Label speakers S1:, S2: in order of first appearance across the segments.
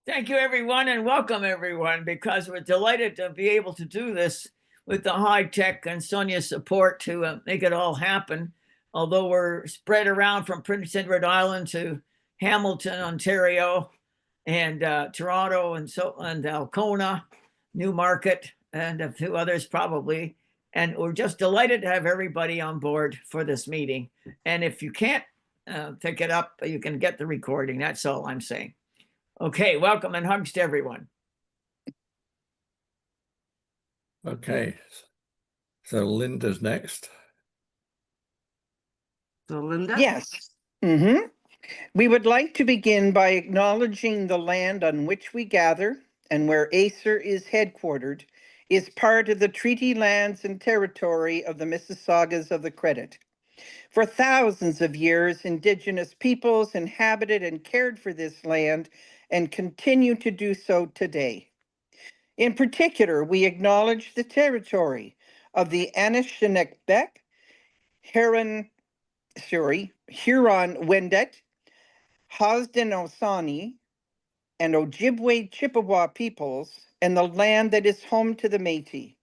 S1: Thank you, everyone, and welcome, everyone, because we're delighted to be able to do this with the high tech and Sonia's support to make it all happen. Although we're spread around from Prince Edward Island to Hamilton, Ontario, and Toronto, and Alcona, Newmarket, and a few others probably. And we're just delighted to have everybody on board for this meeting. And if you can't pick it up, you can get the recording. That's all I'm saying. Okay, welcome and hugs to everyone.
S2: Okay, so Linda's next.
S3: So Linda?
S4: Yes. We would like to begin by acknowledging the land on which we gather and where ACER is headquartered is part of the treaty lands and territory of the Mississaugas of the Credit. For thousands of years, Indigenous peoples inhabited and cared for this land and continue to do so today. In particular, we acknowledge the territory of the Anishinaabeg, Huron-Wendat, Haudenosaunee, and Ojibwe Chippewa peoples, and the land that is home to the Métis.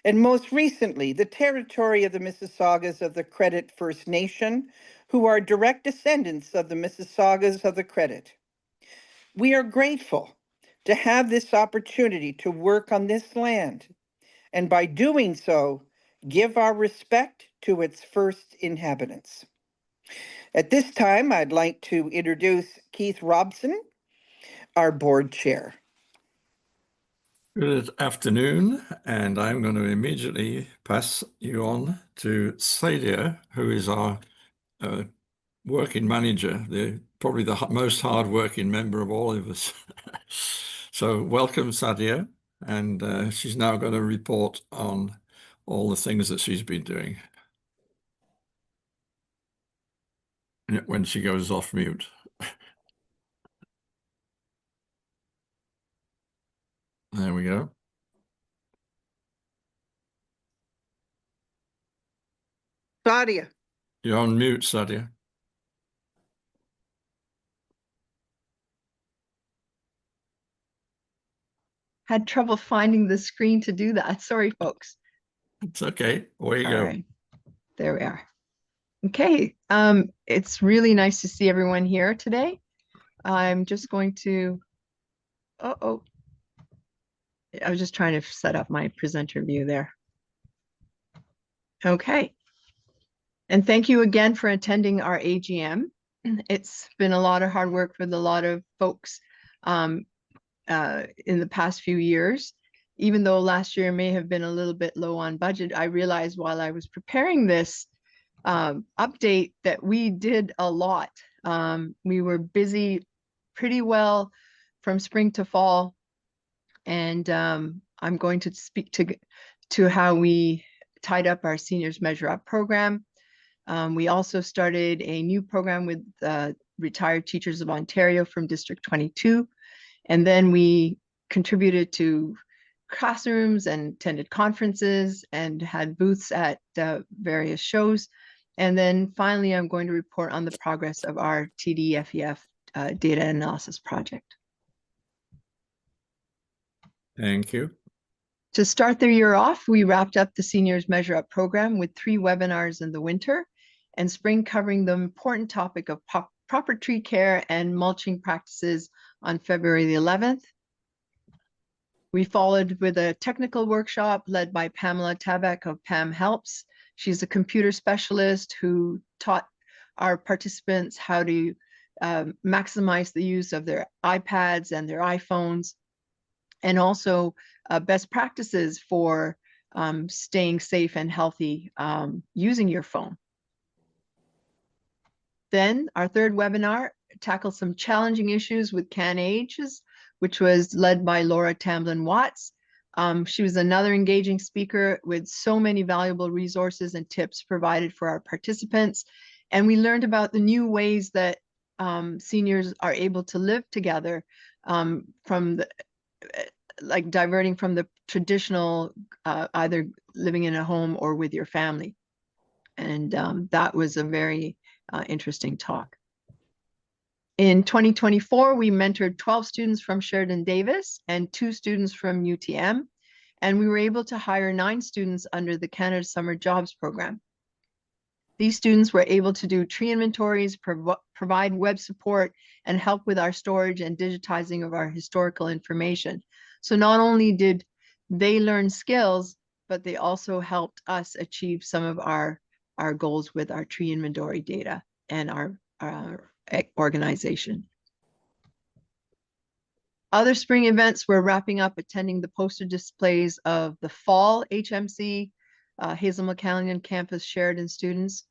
S4: And most recently, the territory of the Mississaugas of the Credit First Nation, who are direct descendants of the Mississaugas of the Credit. We are grateful to have this opportunity to work on this land, and by doing so, give our respect to its first inhabitants. At this time, I'd like to introduce Keith Robson, our board chair.
S2: Good afternoon, and I'm going to immediately pass you on to Sadia, who is our working manager, probably the most hard-working member of all of us. So welcome, Sadia, and she's now going to report on all the things that she's been doing when she goes off mute. There we go.
S4: Sadia.
S2: You're on mute, Sadia.
S5: Had trouble finding the screen to do that. Sorry, folks.
S2: It's okay. Away you
S5: All
S2: go.
S5: right. There we are. Okay. It's really nice to see everyone here today. I'm just going to, I was just trying to set up my presenter view there. Okay. And thank you again for attending our AGM. It's been a lot of hard work for a lot of folks in the past few years. Even though last year may have been a little bit low on budget, I realized while I was preparing this update that we did a lot. We were busy pretty well from spring to fall, and I'm going to speak to how we tied up our Seniors Measure Up program. We also started a new program with retired teachers of Ontario from District 22, and then we contributed to classrooms and attended conferences and had booths at various shows. And then finally, I'm going to report on the progress of our TDFEF data analysis project.
S2: Thank you.
S5: To start the year off, we wrapped up the Seniors Measure Up program with 3 webinars in the winter and spring covering the important topic of proper tree care and mulching practices on February the 11th. We followed with a technical workshop led by Pamela Tabak of PAM Helps. She's a computer specialist who taught our participants how to maximize the use of their iPads and their iPhones, and also best practices for staying safe and healthy using your phone. Then our third webinar tackled some challenging issues with CanAges, which was led by Laura Tamblin-Watts. She was another engaging speaker with so many valuable resources and tips provided for our participants. And we learned about the new ways that seniors are able to live together from the, like diverting from the traditional either living in a home or with your family. And that was a very interesting talk. In 2024, we mentored 12 students from Sheridan Davis and 2 students from UTM, and we were able to hire 9 students under the Canada Summer Jobs Program. These students were able to do tree inventories, provide web support, and help with our storage and digitizing of our historical information. So not only did they learn skills, but they also helped us achieve some of our goals with our tree inventory data and our organization. Other spring events were wrapping up, attending the poster displays of the fall HMC, Hazel McCallion Campus Sheridan students,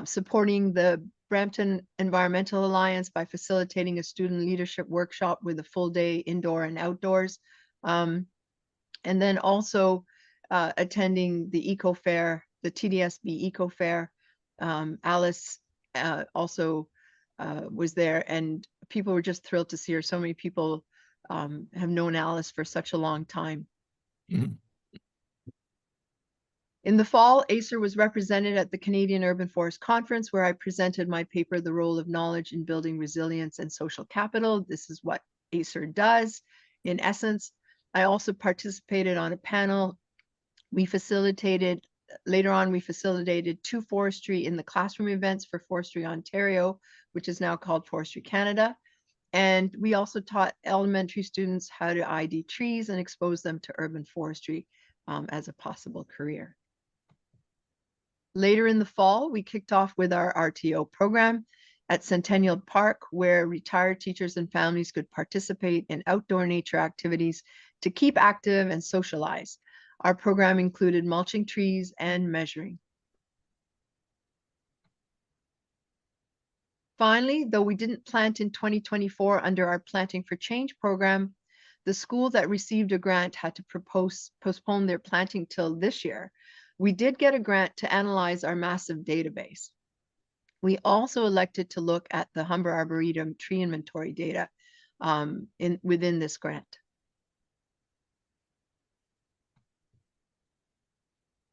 S5: supporting the Brampton Environmental Alliance by facilitating a student leadership workshop with a full day indoor and outdoors. And then also attending the Eco Fair, the TDSB Eco Fair. Alice also was there, and people were just thrilled to see her. So many people have known Alice for such a long time.
S2: Mm-hmm.
S5: In the fall, ACER was represented at the Canadian Urban Forest Conference, where I presented my paper, The Role of Knowledge in Building Resilience and Social Capital. This is what ACER does, in essence. I also participated on a panel. Later on, we facilitated 2 forestry in the classroom events for Forestry Ontario, which is now called Forestry Canada. And we also taught elementary students how to ID trees and expose them to urban forestry as a possible career. Later in the fall, we kicked off with our RTO program at Centennial Park, where retired teachers and families could participate in outdoor nature activities to keep active and socialize. Our program included mulching trees and measuring. Finally, though we didn't plant in 2024 under our Planting for Change program, the school that received a grant had to postpone their planting till this year. We did get a grant to analyze our massive database. We also elected to look at the Humber Arboretum tree inventory data within this grant.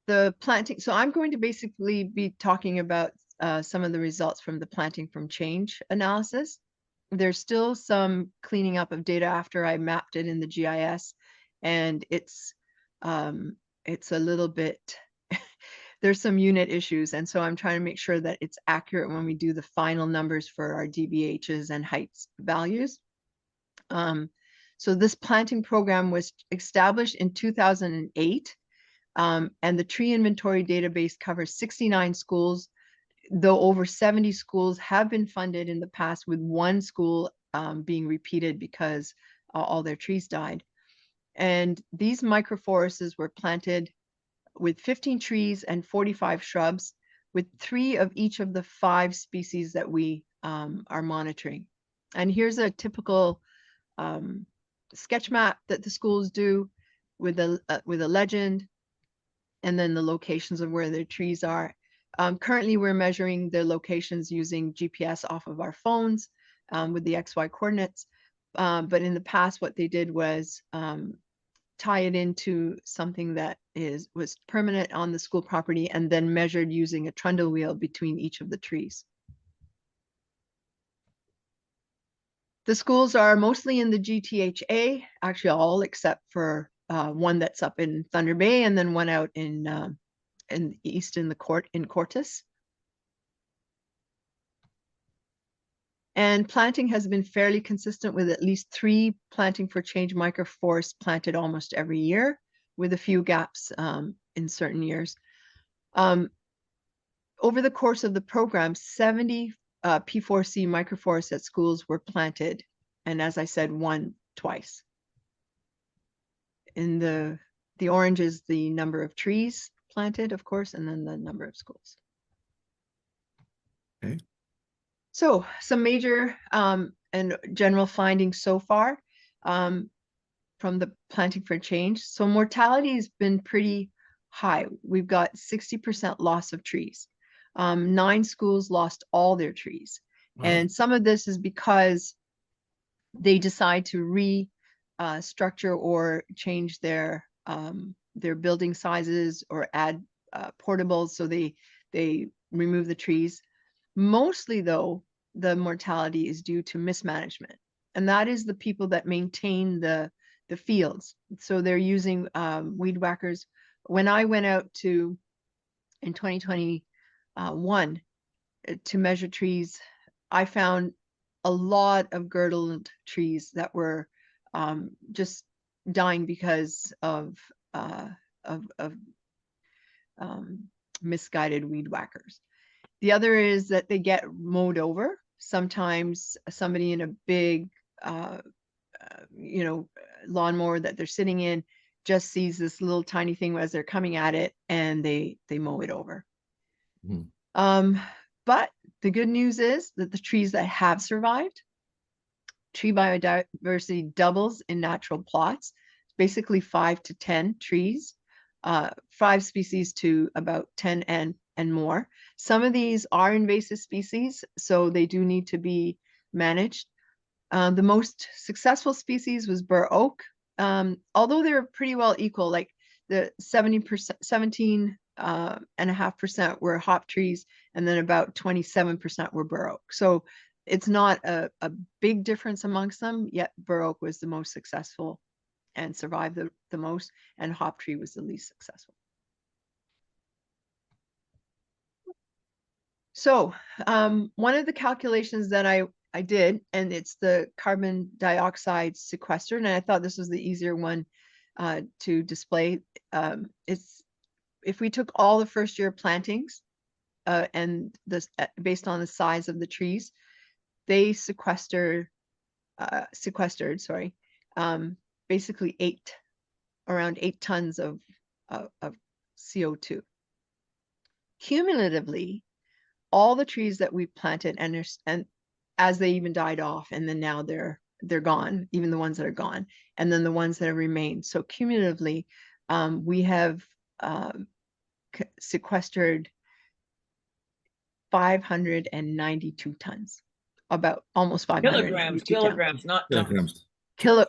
S5: The planting, so I'm going to basically be talking about some of the results from the Planting from Change analysis. There's still some cleaning up of data after I mapped it in the GIS, and it's a little bit, there's some unit issues, and so I'm trying to make sure that it's accurate when we do the final numbers for our DBHs and heights values. So this planting program was established in 2008. And the tree inventory database covers 69 schools, though over 70 schools have been funded in the past, with 1 school being repeated because all their trees died. And these microforests were planted with 15 trees and 45 shrubs, with 3 of each of the 5 species that we are monitoring. And here's a typical sketch map that the schools do with a legend, and then the locations of where their trees are. Currently, we're measuring their locations using GPS off of our phones with the XY coordinates. But in the past, what they did was tie it into something that was permanent on the school property and then measured using a trundle wheel between each of the trees. The schools are mostly in the GTHA, actually all except for 1 that's up in Thunder Bay, and then 1 out in east in Cortes. And planting has been fairly consistent, with at least 3 Planting for Change microforests planted almost every year, with a few gaps in certain years. Over the course of the program, 70 P4C microforests at schools were planted, and as I said, 1 twice. In the orange is the number of trees planted, of course, and then the number of schools.
S2: Okay.
S5: So some major and general findings so far from the Planting for Change. So mortality has been pretty high. We've got 60% loss of trees. 9 schools lost all their trees. Wow. And some of this is because they decide to restructure or change their building sizes or add portables, so they remove the trees. Mostly, though, the mortality is due to mismanagement. And that is the people that maintain the fields. So they're using weed whackers. When I went out in 2021 to measure trees, I found a lot of girdled trees that were just dying because of misguided weed whackers. The other is that they get mowed over. Sometimes somebody in a big, lawnmower that they're sitting in just sees this little tiny thing as they're coming at it, and they mow it over. But the good news is that the trees that have survived, tree biodiversity doubles in natural plots, basically 5 to 10 trees, 5 species to about 10 and more. Some of these are invasive species, so they do need to be managed. The most successful species was bur oak, although they're pretty well equal, like the 17.5% were hop trees, and then about 27% were bur oak. So it's not a big difference amongst them, yet bur oak was the most successful and survived the most, and hop tree was the least successful. So one of the calculations that I did, and it's the carbon dioxide sequestered, and I thought this was the easier one to display. It's if we took all the first year plantings and this based on the size of the trees, they sequestered basically around 8 tons of CO2. Cumulatively, all the trees that we planted, and as they even died off, and then now they're gone, even the ones that are gone, and then the ones that have remained. So cumulatively, we have sequestered 592 tons, about almost 592
S1: kilograms, not tons.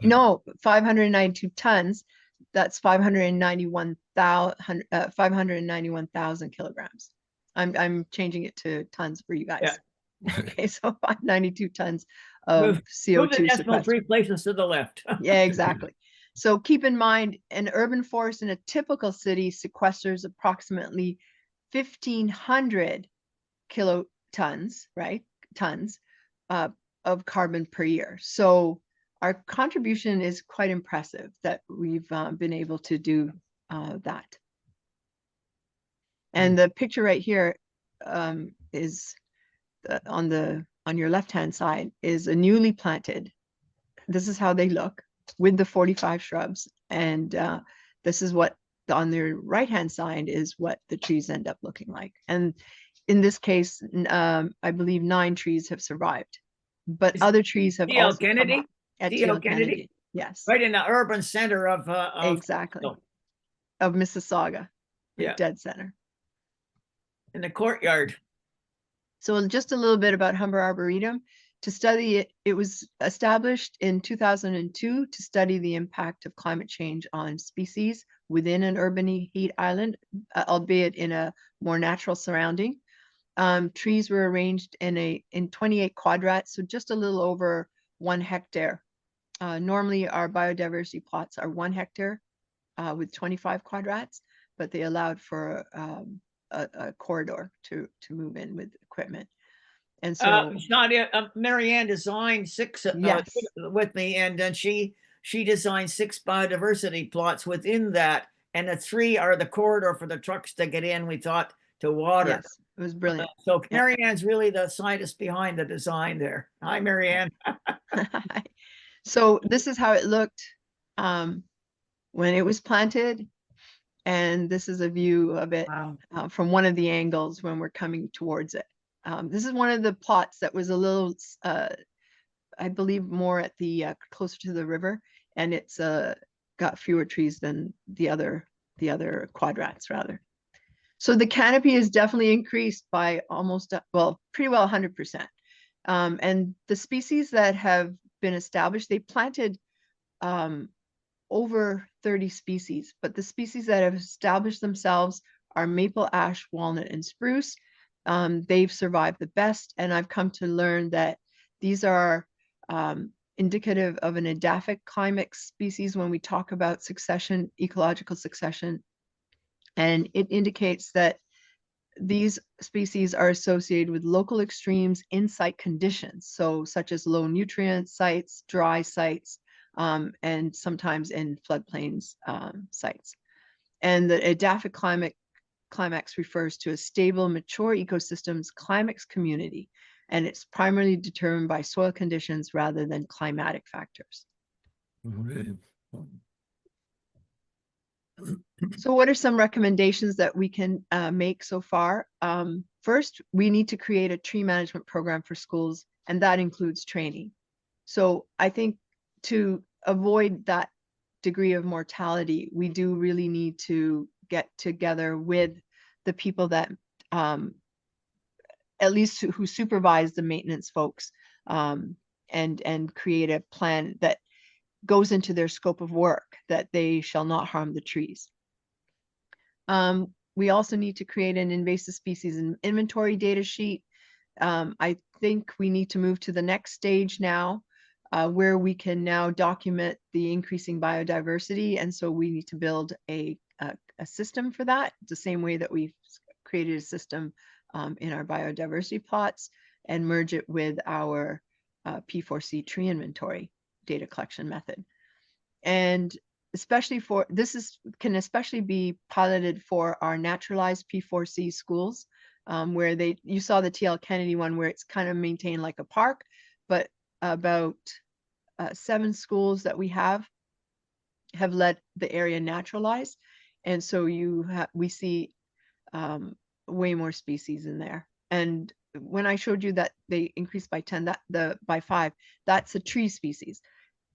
S5: No, 592 tons. That's 591,000 kilograms. I'm changing it to tons for you guys.
S1: Yeah.
S5: Okay, so 592 tons of CO2
S1: Move the decimal 3 places to the left.
S5: Yeah, exactly. So keep in mind, an urban forest in a typical city sequesters approximately 1,500 kilotons, right? Tons of carbon per year. So our contribution is quite impressive that we've been able to do that. And the picture right here is on your left-hand side is a newly planted. This is how they look with the 45 shrubs. And this is what on their right-hand side is what the trees end up looking like. And in this case, I believe 9 trees have survived, but other trees have also come up at
S1: D.L. Kennedy.
S5: Yes.
S1: Right in the urban center of
S5: exactly. Of Mississauga.
S1: Yeah.
S5: Dead center.
S1: In the courtyard.
S5: So just a little bit about Humber Arboretum. To study it, it was established in 2002 to study the impact of climate change on species within an urban heat island, albeit in a more natural surrounding. Trees were arranged in 28 quadrats, so just a little over 1 hectare. Normally, our biodiversity plots are 1 hectare with 25 quadrats, but they allowed for a corridor to move in with equipment. And so
S1: Sadia, Marianne designed 6
S5: yes.
S1: with me, and then she designed 6 biodiversity plots within that, and the 3 are the corridor for the trucks to get in, we thought, to water.
S5: Yes, it was brilliant.
S1: So Marianne's really the scientist behind the design there. Hi, Marianne.
S5: So this is how it looked when it was planted. And this is a view of it from one of the angles when we're coming towards it. This is one of the plots that was a little, I believe, more at the closer to the river, and it's got fewer trees than the other quadrats rather. So the canopy is definitely increased by almost, pretty well 100%. And the species that have been established, they planted over 30 species, but the species that have established themselves are maple, ash, walnut, and spruce. they've survived the best. And I've come to learn that these are indicative of an edaphic climate species when we talk about succession, ecological succession. And it indicates that these species are associated with local extremes in site conditions, so such as low nutrient sites, dry sites, and sometimes in floodplains sites. And the edaphic climax refers to a stable, mature ecosystem's climax community, and it's primarily determined by soil conditions rather than climatic factors.
S2: Really?
S5: So what are some recommendations that we can make so far? First, we need to create a tree management program for schools, and that includes training. So I think to avoid that degree of mortality, we do really need to get together with the people that at least who supervise the maintenance folks, and create a plan that goes into their scope of work, that they shall not harm the trees. We also need to create an invasive species inventory data sheet. I think we need to move to the next stage now, where we can now document the increasing biodiversity. And so we need to build a system for that, the same way that we've created a system in our biodiversity plots, and merge it with our P4C tree inventory data collection method. And especially for this can especially be piloted for our naturalized P4C schools, where you saw the TL Kennedy one where it's kind of maintained like a park, but about 7 schools that we have let the area naturalize, and so we see way more species in there. And when I showed you that they increased by 10, by 5, that's a tree species.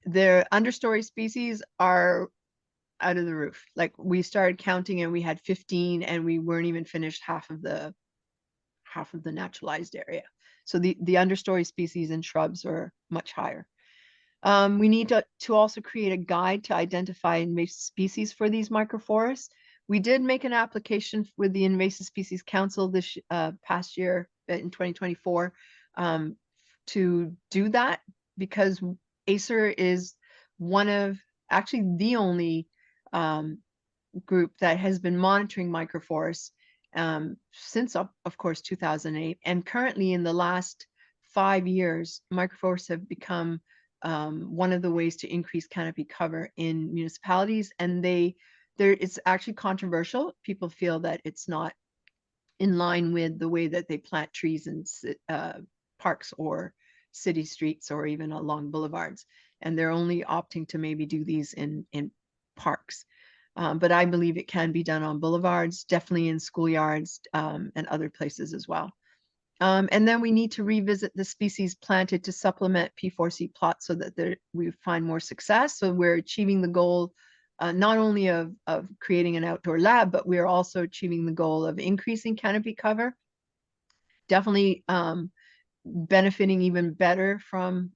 S5: Their understory species are out of the roof. Like, we started counting and we had 15, and we weren't even finished half of the naturalized area. So the understory species and shrubs are much higher. We need to also create a guide to identify invasive species for these microforests. We did make an application with the Invasive Species Council this past year in 2024 to do that, because ACER is one of, actually the only group that has been monitoring microforests since, of course, 2008. And currently, in the last 5 years, microforests have become one of the ways to increase canopy cover in municipalities. And it's actually controversial. People feel that it's not in line with the way that they plant trees in parks or city streets or even along boulevards. And they're only opting to maybe do these in parks. But I believe it can be done on boulevards, definitely in schoolyards, and other places as well. And then we need to revisit the species planted to supplement P4C plots so that we find more success. So we're achieving the goal not only of creating an outdoor lab, but we're also achieving the goal of increasing canopy cover. Definitely benefiting even better from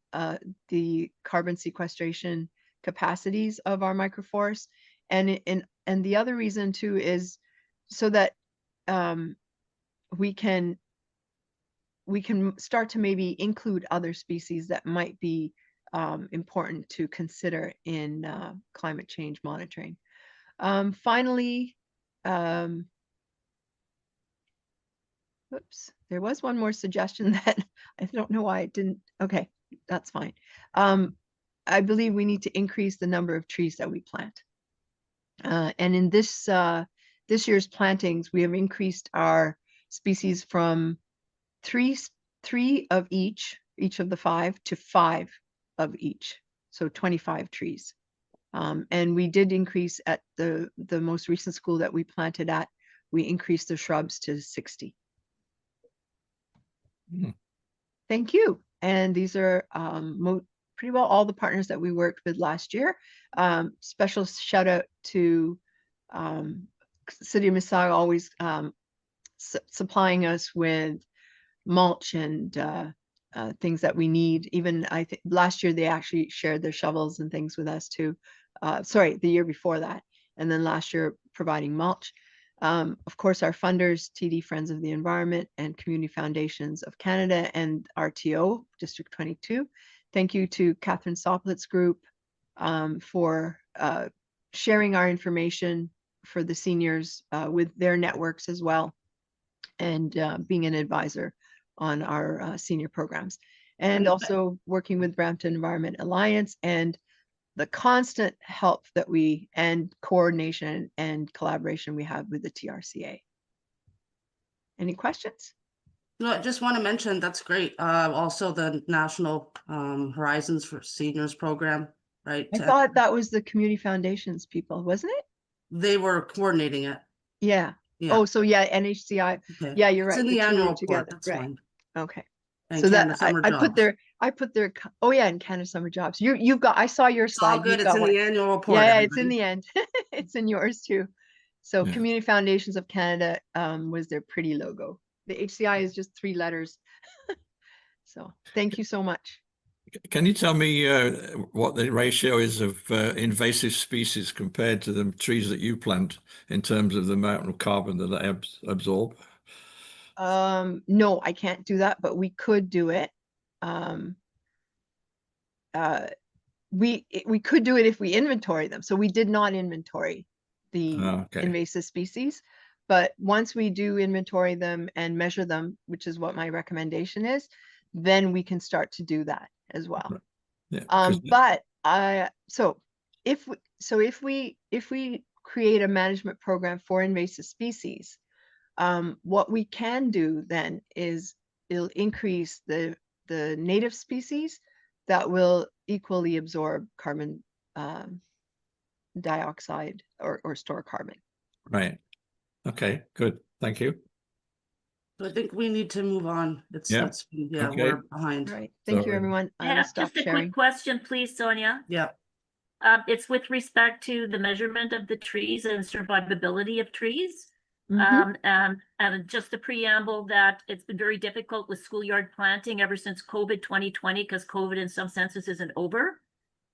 S5: the carbon sequestration capacities of our microforests. And the other reason too is so that we can start to maybe include other species that might be important to consider in climate change monitoring. Finally, whoops, there was one more suggestion that I don't know why it didn't. Okay, that's fine. I believe we need to increase the number of trees that we plant. And in this year's plantings, we have increased our species from three of each of the 5 to 5 of each, so 25 trees. And we did increase at the most recent school that we planted at, we increased the shrubs to 60. Thank you. And these are pretty well all the partners that we worked with last year. Special shout out to City of Mississauga, always supplying us with mulch and things that we need. Even I think last year they actually shared their shovels and things with us too. Sorry, the year before that. And then last year providing mulch. Of course, our funders, TD Friends of the Environment and Community Foundations of Canada and RTO, District 22. Thank you to Catherine Soplet's group for sharing our information for the seniors with their networks as well, and being an advisor on our senior programs. And also working with Brampton Environment Alliance and the constant help that and coordination and collaboration we have with the TRCA. Any questions?
S3: No, I just want to mention, that's great. Also the National Horizons for Seniors program, right?
S5: I thought that was the Community Foundations people, wasn't it?
S3: They were coordinating it.
S5: Yeah.
S3: Yeah.
S5: Oh, so yeah, NHCI.
S3: Okay.
S5: Yeah, you're
S3: It's
S5: right.
S3: in
S5: the
S3: the
S5: two
S3: annual
S5: were
S3: report,
S5: together.
S3: that's
S5: Right.
S3: fine.
S5: Okay.
S3: And
S5: So
S3: Canada
S5: that
S3: Summer
S5: I put
S3: Jobs.
S5: their, oh yeah, in Canada Summer Jobs. You've got, I saw your
S3: It's all
S5: slide.
S3: good.
S5: You've
S3: It's
S5: got
S3: in
S5: one.
S3: the annual report.
S5: Yeah, it's in
S3: everybody.
S5: the end. It's in yours too. So
S2: Yeah.
S5: Community Foundations of Canada was their pretty logo. The HCI is just 3 letters. So thank you so much.
S2: Can you tell me what the ratio is of invasive species compared to the trees that you plant in terms of the amount of carbon that they absorb?
S5: No, I can't do that, but we could do it. We could do it if we inventory them. So we did not inventory the
S2: Okay.
S5: invasive species, but once we do inventory them and measure them, which is what my recommendation is, then we can start to do that as well.
S2: Yeah. 'Cause
S5: But so if we create a management program for invasive species, what we can do then is it'll increase the native species that will equally absorb carbon dioxide or store carbon.
S2: Right. Okay, good. Thank you.
S3: So I think we need to move on.
S2: Yeah.
S3: Yeah,
S2: Okay.
S3: we're behind.
S5: All right. Thank you,
S2: So-
S5: everyone.
S6: I
S5: I will
S6: have
S5: stop
S6: just a
S5: sharing.
S6: quick question, please, Sonia.
S3: Yeah.
S6: It's with respect to the measurement of the trees and survivability of trees.
S5: Mhm.
S6: And just a preamble that it's been very difficult with schoolyard planting ever since COVID 2020, because COVID in some senses isn't over.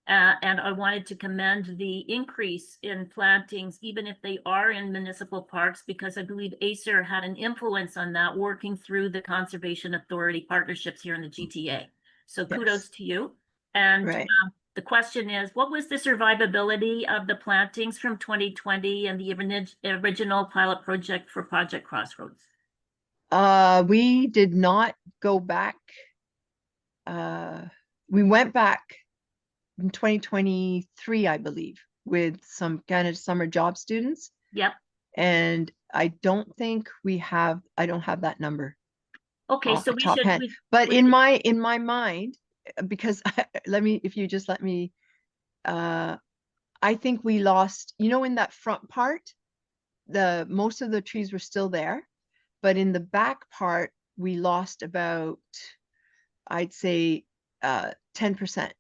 S6: And I wanted to commend the increase in plantings, even if they are in municipal parks, because I believe ACER had an influence on that, working through the Conservation Authority partnerships here in the GTA. So kudos
S5: Yes.
S6: to you. And
S5: Right.
S6: the question is, what was the survivability of the plantings from 2020 and the original pilot project for Project Crossroads?
S5: We did not go back. We went back in 2023, I believe, with some Canada Summer Job students.
S6: Yep.
S5: And I don't think I don't have that number.
S6: Okay,
S5: off
S6: so
S5: the
S6: we
S5: top
S6: should.
S5: head. But in my mind, because if you just let me, I think we lost, in that front part, most of the trees were still there, but in the back part, we lost about, I'd say, 10%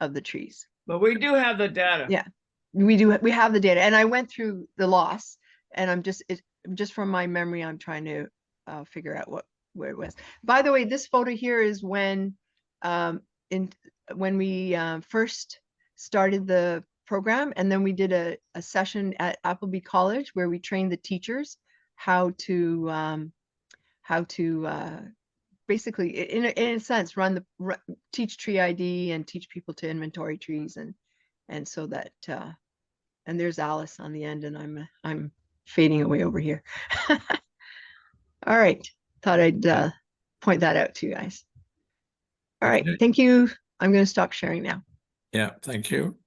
S5: of the trees.
S1: But we do have the data.
S5: Yeah, we have the data, and I went through the loss, and I'm just from my memory, I'm trying to figure out where it was. By the way, this photo here is when we first started the program, and then we did a session at Appleby College where we trained the teachers how to basically, in a sense, teach tree ID and teach people to inventory trees, and so that and there's Alice on the end, and I'm fading away over here. All right, thought I'd point that out to you guys. All right,
S2: Okay.
S5: thank you. I'm going to stop sharing now.
S2: Yeah, thank you.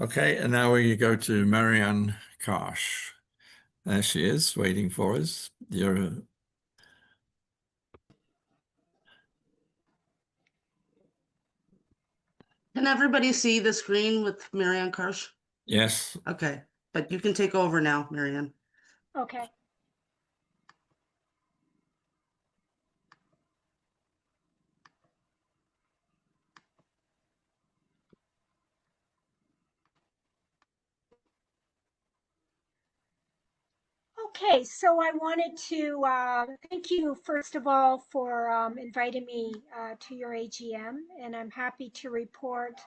S2: Okay, and now we go to Marianne Karsh. There she is, waiting for us.
S3: Can everybody see the screen with Marianne Karsh?
S2: Yes.
S3: Okay, but you can take over now, Marianne.
S7: Okay. Okay, so I wanted to thank you, first of all, for inviting me to your AGM, and I'm happy to report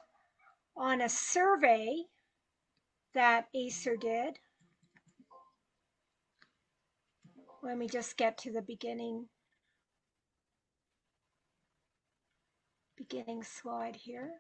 S7: on a survey that ACER did. Let me just get to the beginning slide here.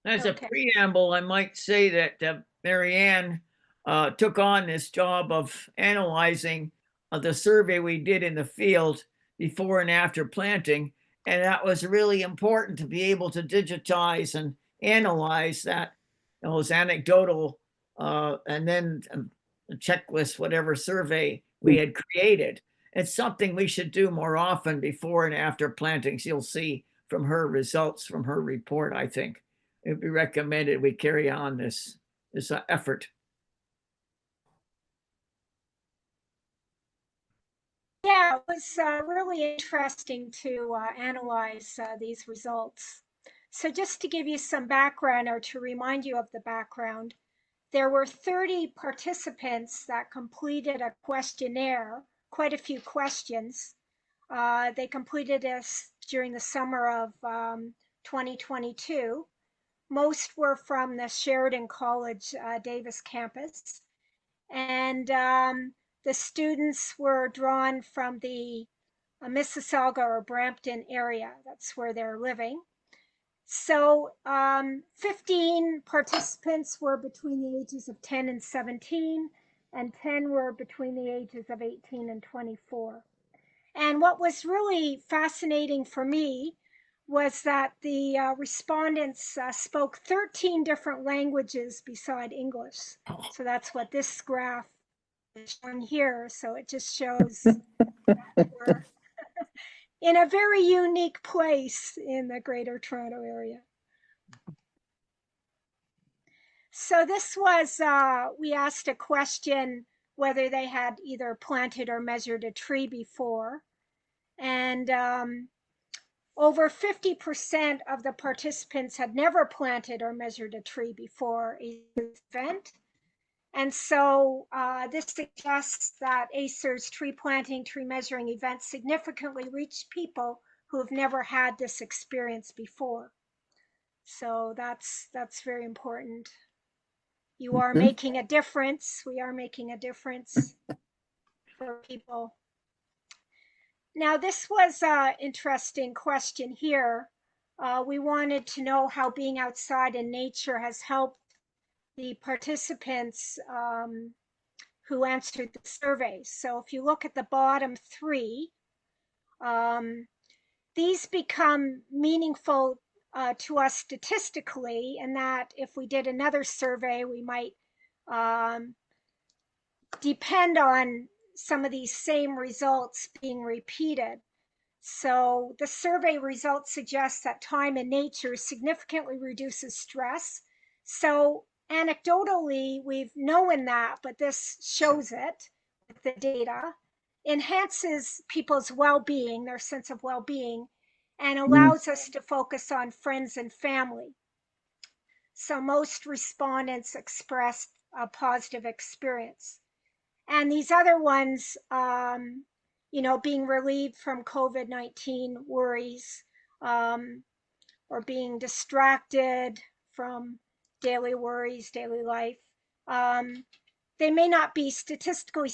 S1: As
S7: Okay.
S1: a preamble, I might say that Marianne took on this job of analyzing the survey we did in the field before and after planting. And that was really important to be able to digitize and analyze that, those anecdotal and then the checklist, whatever survey we had created. It's something we should do more often before and after plantings. You'll see from her results, from her report, I think. It'd be recommended we carry on this effort.
S7: Yeah, it was really interesting to analyze these results. So just to give you some background, or to remind you of the background, there were 30 participants that completed a questionnaire, quite a few questions. They completed this during the summer of 2022. Most were from the Sheridan College Davis campus. And the students were drawn from the Mississauga or Brampton area. That's where they're living. So 15 participants were between the ages of 10 and 17, and 10 were between the ages of 18 and 24. And what was really fascinating for me was that the respondents spoke 13 different languages beside English. So that's what this graph is showing here. So it just shows that we're in a very unique place in the Greater Toronto Area. So this was, we asked a question whether they had either planted or measured a tree before. And over 50% of the participants had never planted or measured a tree before a event. And so this suggests that ACER's tree planting, tree measuring events significantly reach people who have never had this experience before. So that's very important. You are making a difference. We are making a difference for people. Now, this was an interesting question here. We wanted to know how being outside in nature has helped the participants who answered the survey. So if you look at the bottom three, these become meaningful to us statistically, and that if we did another survey, we might depend on some of these same results being repeated. So the survey results suggest that time in nature significantly reduces stress. So anecdotally, we've known that, but this shows it with the data, enhances people's well-being, their sense of well-being, and allows us to focus on friends and family. So most respondents expressed a positive experience. And these other ones, you know, being relieved from COVID-19 worries, or being distracted from daily worries, daily life. They may not be statistically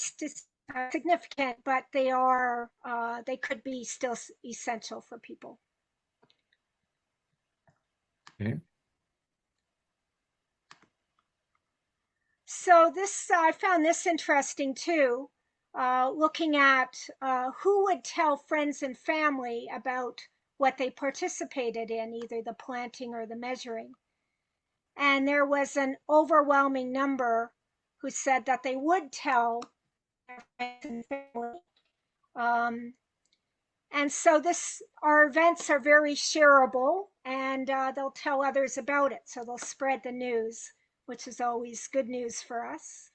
S7: significant, but they are, they could be still essential for people.
S2: Okay.
S7: So this, I found this interesting too, looking at who would tell friends and family about what they participated in, either the planting or the measuring. And there was an overwhelming number who said that they would tell their friends and family. And so our events are very shareable, and they'll tell others about it. So they'll spread the news, which is always good news for us.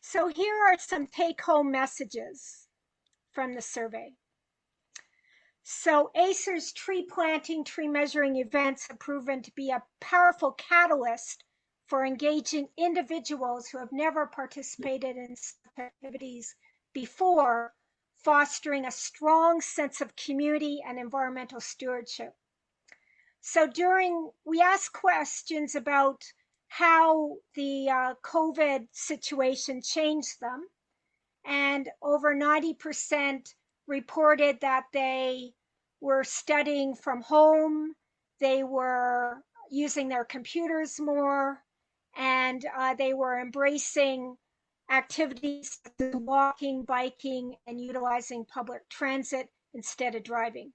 S7: So here are some take-home messages from the survey. So ACER's tree planting, tree measuring events have proven to be a powerful catalyst for engaging individuals who have never participated in such activities before, fostering a strong sense of community and environmental stewardship. So we asked questions about how the COVID situation changed them, and over 90% reported that they were studying from home, they were using their computers more, and they were embracing activities such as walking, biking, and utilizing public transit instead of driving.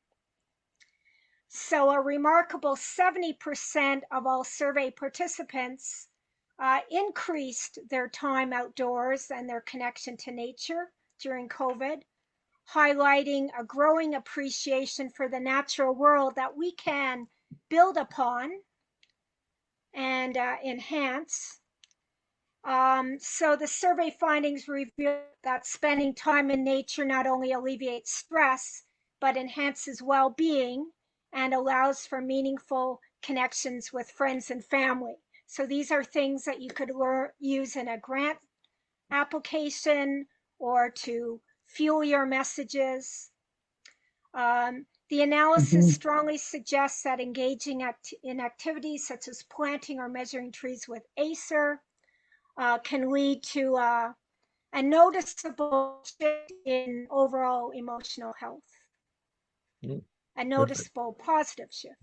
S7: So a remarkable 70% of all survey participants increased their time outdoors and their connection to nature during COVID, highlighting a growing appreciation for the natural world that we can build upon and enhance. So the survey findings reveal that spending time in nature not only alleviates stress, but enhances well-being and allows for meaningful connections with friends and family. So these are things that you could use in a grant application or to fuel your messages. The analysis strongly suggests that engaging in activities such as planting or measuring trees with ACER can lead to a noticeable shift in overall emotional health, a noticeable positive shift.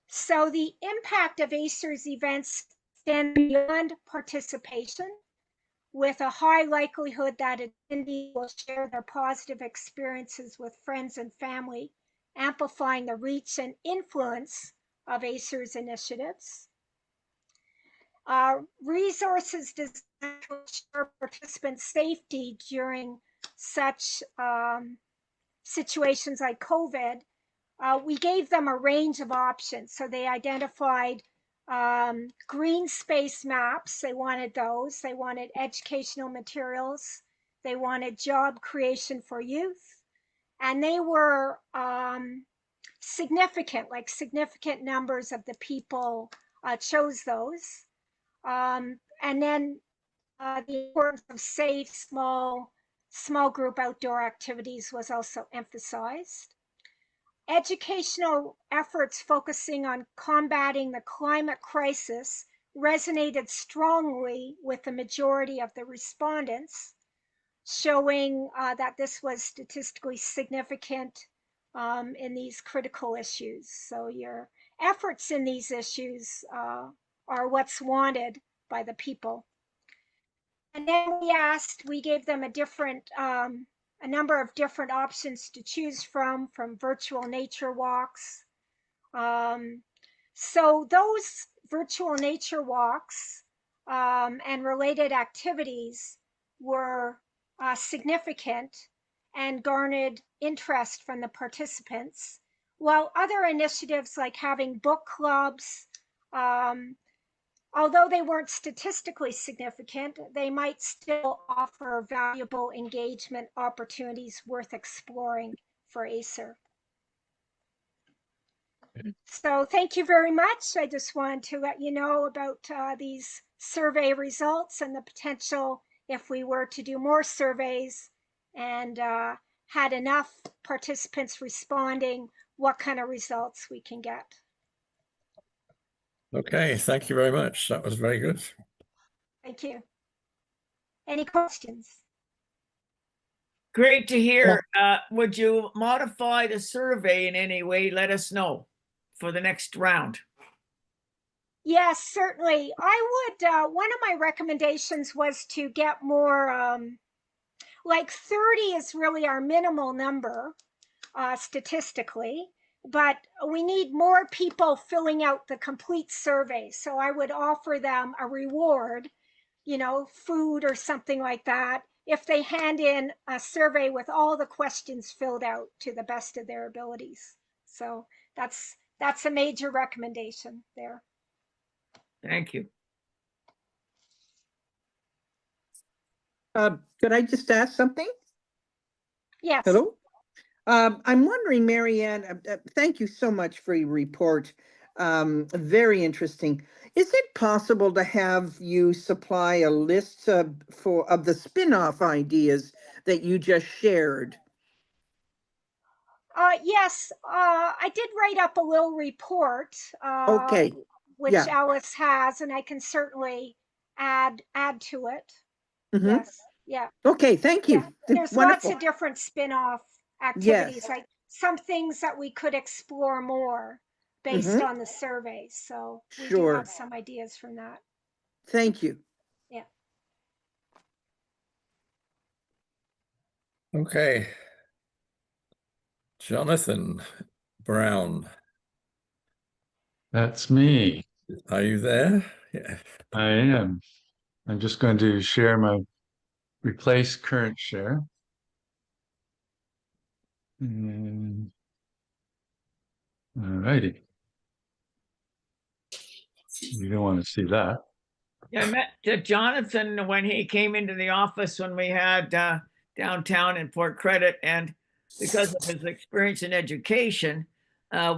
S7: So the impact of ACER's events extend beyond participation, with a high likelihood that attendees will share their positive experiences with friends and family, amplifying the reach and influence of ACER's initiatives. Resources designed to ensure participant safety during such situations like COVID, we gave them a range of options. So they identified green space maps. They wanted those. They wanted educational materials. They wanted job creation for youth. And they were significant numbers of the people chose those. And then the importance of safe, small group outdoor activities was also emphasized. Educational efforts focusing on combating the climate crisis resonated strongly with the majority of the respondents, showing that this was statistically significant in these critical issues. So your efforts in these issues are what's wanted by the people. And then we gave them a number of different options to choose from virtual nature walks. So those virtual nature walks and related activities were significant and garnered interest from the participants, while other initiatives like having book clubs, although they weren't statistically significant, they might still offer valuable engagement opportunities worth exploring for ACER. So thank you very much. I just wanted to let you know about these survey results and the potential, if we were to do more surveys and had enough participants responding, what kind of results we can get.
S2: Okay, thank you very much. That was very good.
S7: Thank you. Any questions?
S1: Great to hear. Would you modify the survey in any way? Let us know for the next round.
S7: Yes, certainly. I would, one of my recommendations was to get more, like 30 is really our minimal number statistically, but we need more people filling out the complete survey. So I would offer them a reward, you know, food or something like that, if they hand in a survey with all the questions filled out to the best of their abilities. So that's a major recommendation there.
S1: Thank you.
S4: Could I just ask something?
S7: Yes.
S4: Hello? I'm wondering, Marianne, thank you so much for your report. Very interesting. Is it possible to have you supply a list of the spin-off ideas that you just shared?
S7: Yes, I did write up a little report,
S4: Okay,
S7: which
S4: yeah.
S7: Alice has, and I can certainly add to it.
S4: Mhm.
S7: Yes, yeah.
S4: Okay, thank you.
S7: There's
S4: Wonderful.
S7: lots of different spin-off activities,
S4: Yes.
S7: like some things that we could explore more based
S4: Mhm.
S7: on the surveys. So we do
S4: Sure.
S7: have some ideas from that.
S4: Thank you.
S7: Yeah.
S2: Okay. Jonathan Brown,
S8: That's me.
S2: are you there? Yeah.
S8: I am. I'm just going to share my replace current share. And, all righty. You don't want to see that.
S1: Yeah, I met Jonathan when he came into the office when we had downtown in Port Credit, and because of his experience in education,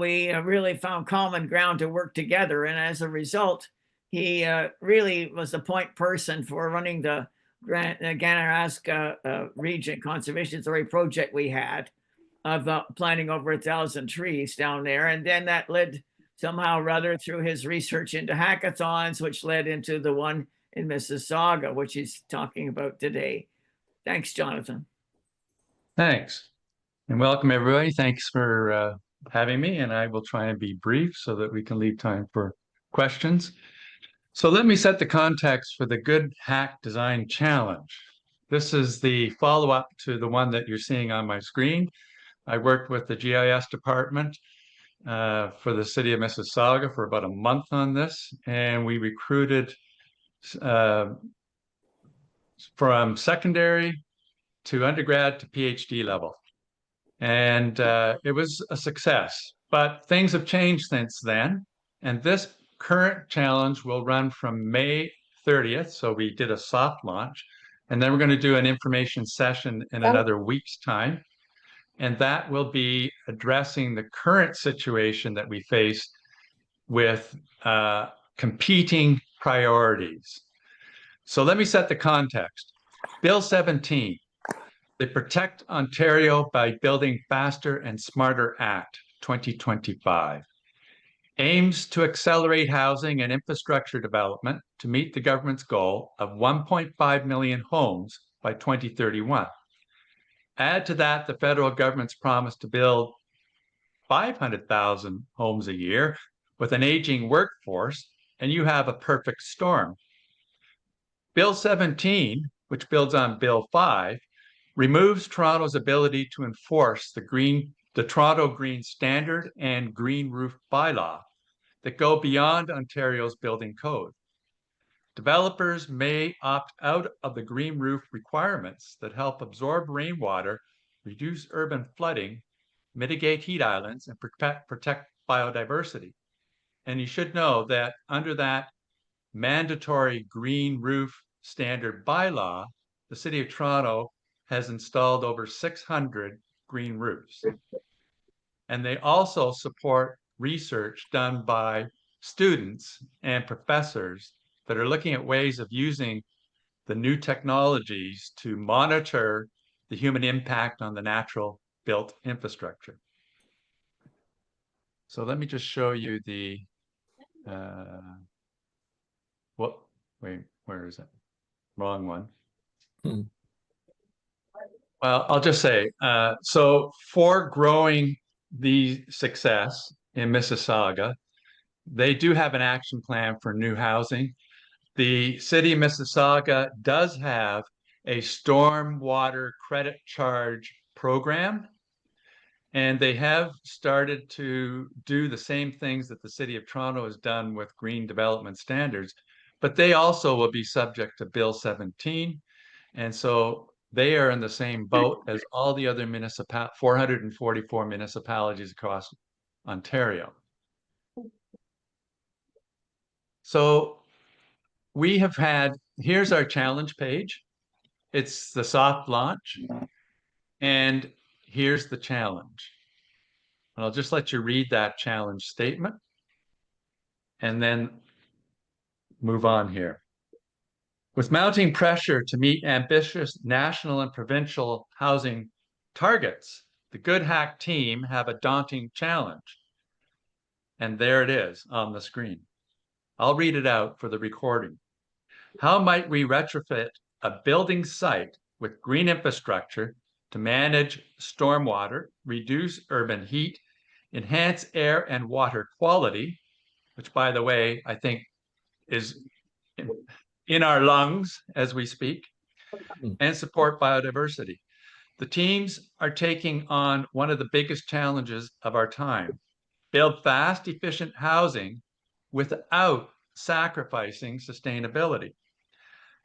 S1: we really found common ground to work together. And as a result, he really was the point person for running the Ganaraska Region Conservation Authority project we had of planting over 1,000 trees down there. And then that led somehow or other through his research into hackathons, which led into the one in Mississauga, which he's talking about today. Thanks, Jonathan.
S8: Thanks. And welcome, everybody. Thanks for having me. And I will try and be brief so that we can leave time for questions. So let me set the context for the Good Hack Design Challenge. This is the follow-up to the one that you're seeing on my screen. I worked with the GIS department for the city of Mississauga for about a month on this, and we recruited from secondary to undergrad to PhD level. And it was a success, but things have changed since then. And this current challenge will run from May 30th. So we did a soft launch, and then we're going to do an information session in another week's time. And that will be addressing the current situation that we face with competing priorities. So let me set the context. Bill 17, the Protect Ontario by Building Faster and Smarter Act 2025, aims to accelerate housing and infrastructure development to meet the government's goal of 1.5 million homes by 2031. Add to that the federal government's promise to build 500,000 homes a year with an aging workforce, and you have a perfect storm. Bill 17, which builds on Bill 5, removes Toronto's ability to enforce the Toronto Green Standard and Green Roof Bylaw that go beyond Ontario's building code. Developers may opt out of the green roof requirements that help absorb rainwater, reduce urban flooding, mitigate heat islands, and protect biodiversity. And you should know that under that mandatory green roof standard bylaw, the City of Toronto has installed over 600 green roofs. And they also support research done by students and professors that are looking at ways of using the new technologies to monitor the human impact on the natural built infrastructure. So let me just show you the, wait, where is it? Wrong one. Well, I'll just say, so for growing the success in Mississauga, they do have an action plan for new housing. The city of Mississauga does have a stormwater credit charge program, and they have started to do the same things that the city of Toronto has done with green development standards, but they also will be subject to Bill 17. And so they are in the same boat as all the other 444 municipalities across Ontario. So we have had, here's our challenge page. It's the soft launch. And here's the challenge. And I'll just let you read that challenge statement and then move on here. With mounting pressure to meet ambitious national and provincial housing targets, the Good Hack team have a daunting challenge. And there it is on the screen. I'll read it out for the recording. How might we retrofit a building site with green infrastructure to manage stormwater, reduce urban heat, enhance air and water quality, which, by the way, I think is in our lungs as we speak, and support biodiversity? The teams are taking on one of the biggest challenges of our time: build fast, efficient housing without sacrificing sustainability.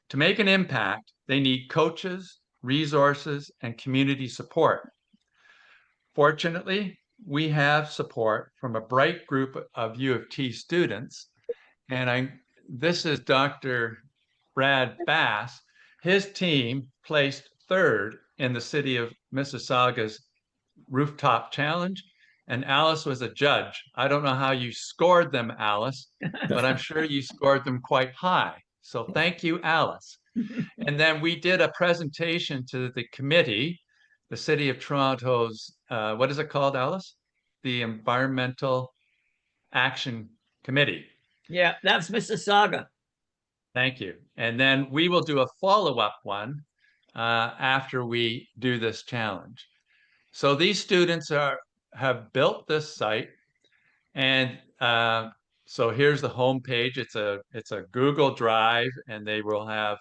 S8: To make an impact, they need coaches, resources, and community support. Fortunately, we have support from a bright group of U of T students, and this is Dr. Brad Bass. His team placed third in the city of Mississauga's rooftop challenge, and Alice was a judge. I don't know how you scored them, Alice, but I'm sure you scored them quite high. So thank you, Alice. And then we did a presentation to the committee, the City of Toronto's, what is it called, Alice? The Environmental Action Committee.
S1: Yeah, that's Mississauga.
S8: Thank you. And then we will do a follow-up one after we do this challenge. So these students have built this site, and so here's the home page. It's a Google Drive, and they will have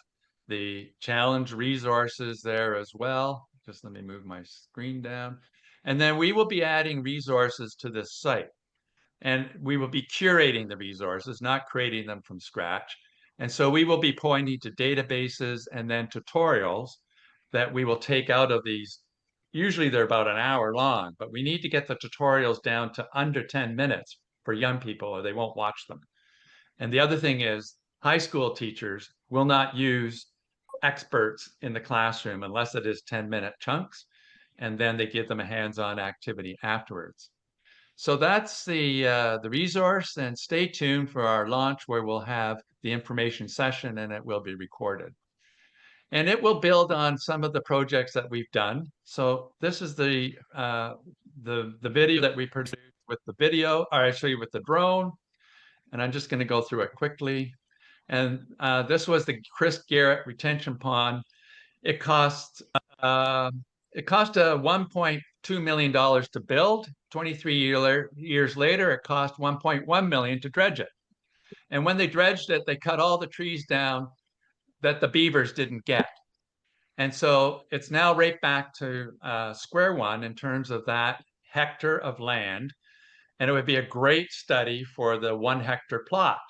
S8: the challenge resources there as well. Just let me move my screen down. And then we will be adding resources to this site, and we will be curating the resources, not creating them from scratch. And so we will be pointing to databases and then tutorials that we will take out of these. Usually they're about an hour long, but we need to get the tutorials down to under 10 minutes for young people, or they won't watch them. And the other thing is, high school teachers will not use experts in the classroom unless it is 10-minute chunks, and then they give them a hands-on activity afterwards. So that's the resource, and stay tuned for our launch, where we'll have the information session and it will be recorded. And it will build on some of the projects that we've done. So this is the video that we produced with the video, or actually with the drone. And I'm just going to go through it quickly. And this was the Chris Garrett retention pond. It cost $1.2 million to build. 23 years later, it cost $1.1 million to dredge it. And when they dredged it, they cut all the trees down that the beavers didn't get. And so it's now right back to square one in terms of that hectare of land. And it would be a great study for the 1 hectare plot.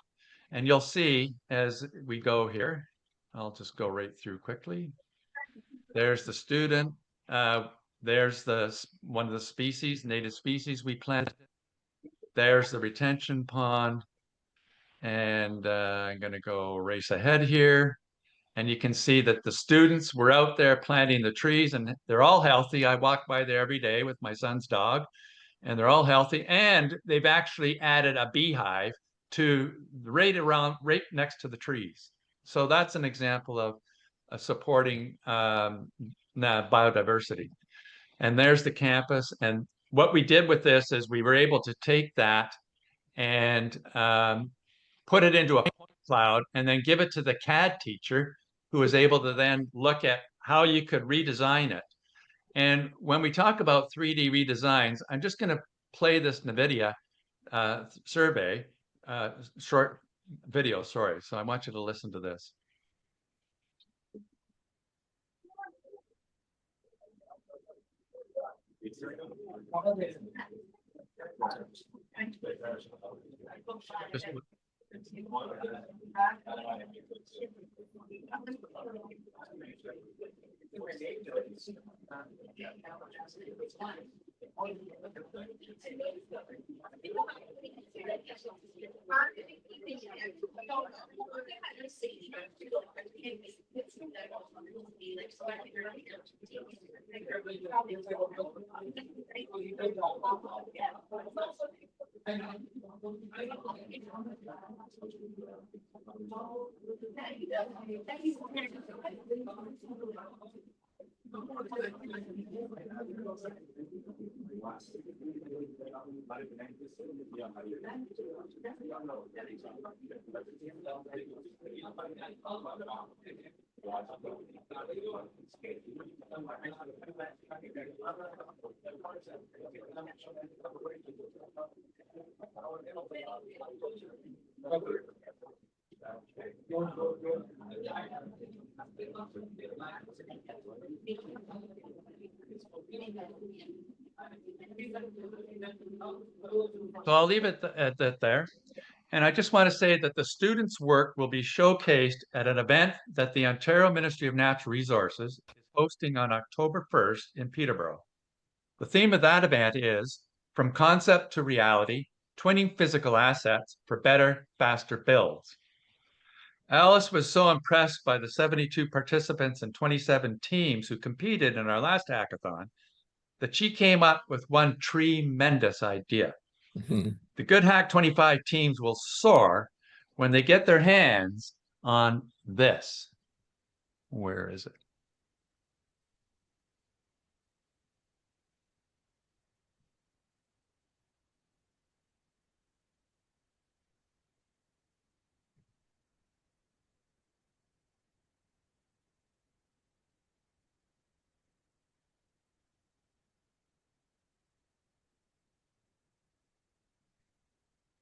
S8: And you'll see as we go here, I'll just go right through quickly. There's the student. There's one of the species, native species we planted. There's the retention pond. And I'm going to go race ahead here. And you can see that the students were out there planting the trees, and they're all healthy. I walk by there every day with my son's dog, and they're all healthy. And they've actually added a beehive to right next to the trees. So that's an example of supporting biodiversity. And there's the campus. And what we did with this is we were able to take that and put it into a point cloud and then give it to the CAD teacher, who was able to then look at how you could redesign it. And when we talk about 3D redesigns, I'm just going to play this NVIDIA survey, short video, sorry. So I want you to listen to this. Just So I'll leave it at that there. And I just want to say that the students' work will be showcased at an event that the Ontario Ministry of Natural Resources is hosting on October 1st in Peterborough. The theme of that event is From Concept to Reality, Twinning Physical Assets for Better, Faster Builds. Alice was so impressed by the 72 participants and 27 teams who competed in our last hackathon that she came up with one tremendous idea. The Good Hack 25 teams will soar when they get their hands on this. Where is it?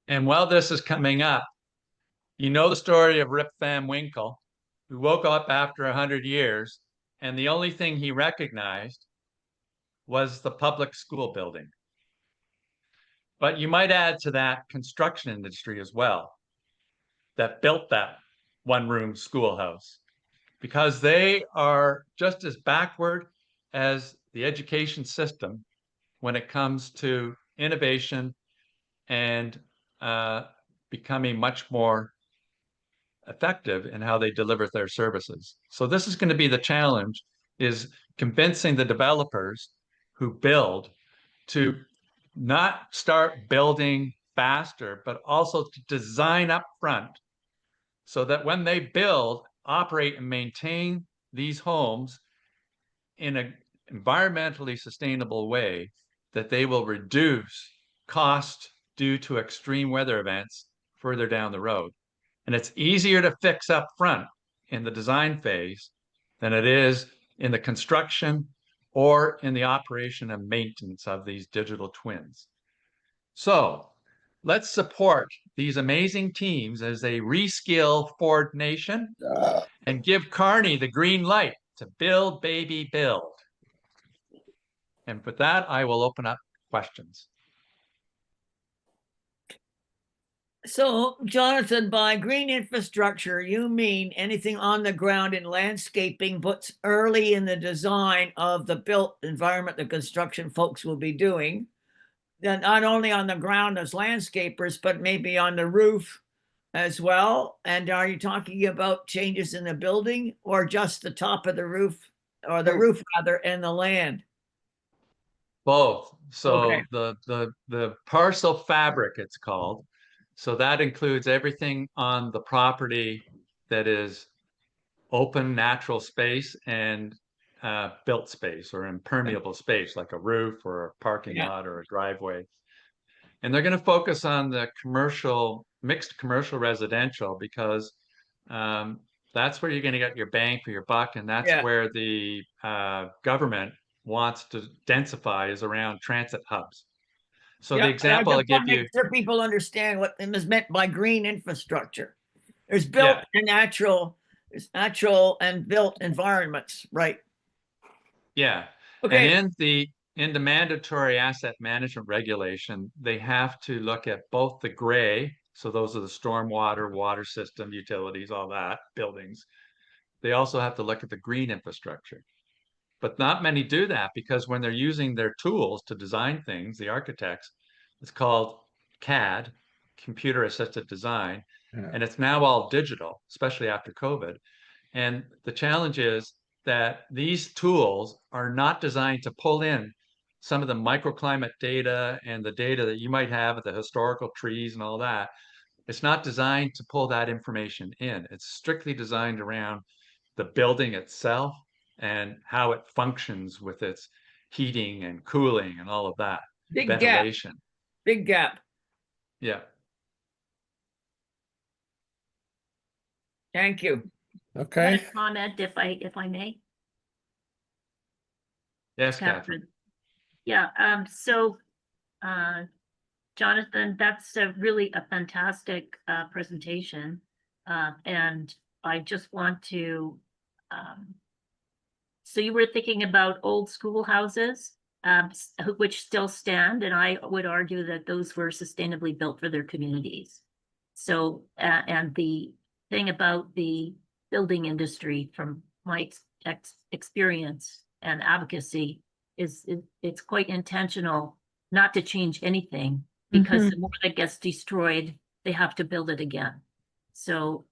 S8: And while this is coming up, you know the story of Rip Van Winkle, who woke up after 100 years, and the only thing he recognized was the public school building. But you might add to that construction industry as well, that built that one-room schoolhouse, because they are just as backward as the education system when it comes to innovation and becoming much more effective in how they deliver their services. So this is going to be the challenge, is convincing the developers who build to not start building faster, but also to design up front so that when they build, operate, and maintain these homes in an environmentally sustainable way, that they will reduce cost due to extreme weather events further down the road. And it's easier to fix up front in the design phase than it is in the construction or in the operation and maintenance of these digital twins. So let's support these amazing teams as they reskill Ford Nation and give Kearney the green light to build, baby, build. And with that, I will open up questions.
S1: So, Jonathan, by green infrastructure, you mean anything on the ground in landscaping, but early in the design of the built environment the construction folks will be doing, then not only on the ground as landscapers, but maybe on the roof as well? And are you talking about changes in the building or just the top of the roof, or the roof rather, and the land?
S8: Both. So
S1: Okay.
S8: the parcel fabric, it's called. So that includes everything on the property that is open natural space and built space or impermeable space, like a roof or a parking lot or a driveway. And they're going to focus on the commercial, mixed commercial residential, because that's where you're going to get your bang for your buck. And that's where the government wants to densify, is around transit hubs. So the example I'll give you,
S1: make sure people understand what is meant by green infrastructure. There's built and natural, there's natural and built environments, right?
S8: Yeah.
S1: Okay.
S8: And in the mandatory asset management regulation, they have to look at both the gray, so those are the stormwater, water system, utilities, all that, buildings. They also have to look at the green infrastructure. But not many do that, because when they're using their tools to design things, the architects, it's called CAD, computer assisted design, and it's now all digital, especially after COVID. And the challenge is that these tools are not designed to pull in some of the microclimate data and the data that you might have of the historical trees and all that. It's not designed to pull that information in. It's strictly designed around the building itself and how it functions with its heating and cooling and all of that.
S1: Big gap,
S8: ventilation.
S1: big gap.
S8: Yeah.
S1: Thank you.
S2: Okay.
S6: Comment if I may.
S8: Yes, Catherine.
S6: Yeah, so Jonathan, that's really a fantastic presentation. And I just want to, so you were thinking about old schoolhouses, which still stand, and I would argue that those were sustainably built for their communities. So, and the thing about the building industry from my experience and advocacy is it's quite intentional not to change anything, because the more that gets destroyed, they have to build it again. So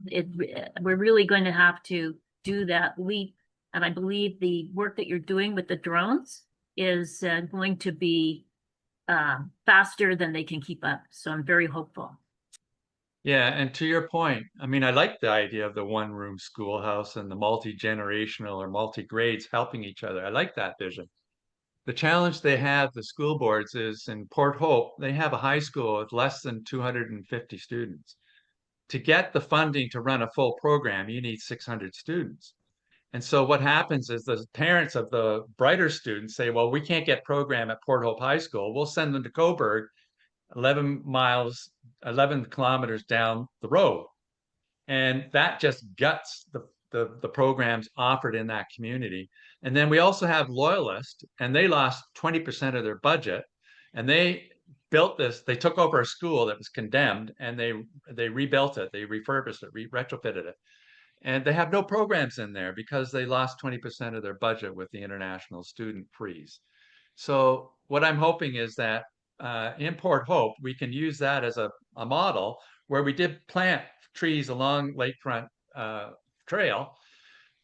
S6: we're really going to have to do that leap. And I believe the work that you're doing with the drones is going to be faster than they can keep up. So I'm very hopeful.
S8: Yeah, and to your point, I mean, I like the idea of the one-room schoolhouse and the multi-generational or multi-grades helping each other. I like that vision. The challenge they have, the school boards, is in Port Hope, they have a high school with less than 250 students. To get the funding to run a full program, you need 600 students. And so what happens is the parents of the brighter students say, well, we can't get program at Port Hope High School. We'll send them to Coburg, 11 kilometers down the road. And that just guts the programs offered in that community. And then we also have Loyalist, and they lost 20% of their budget. And they built this, they took over a school that was condemned, and they rebuilt it, they refurbished it, retrofitted it. And they have no programs in there because they lost 20% of their budget with the international student freeze. So what I'm hoping is that in Port Hope, we can use that as a model where we did plant trees along Lakefront Trail.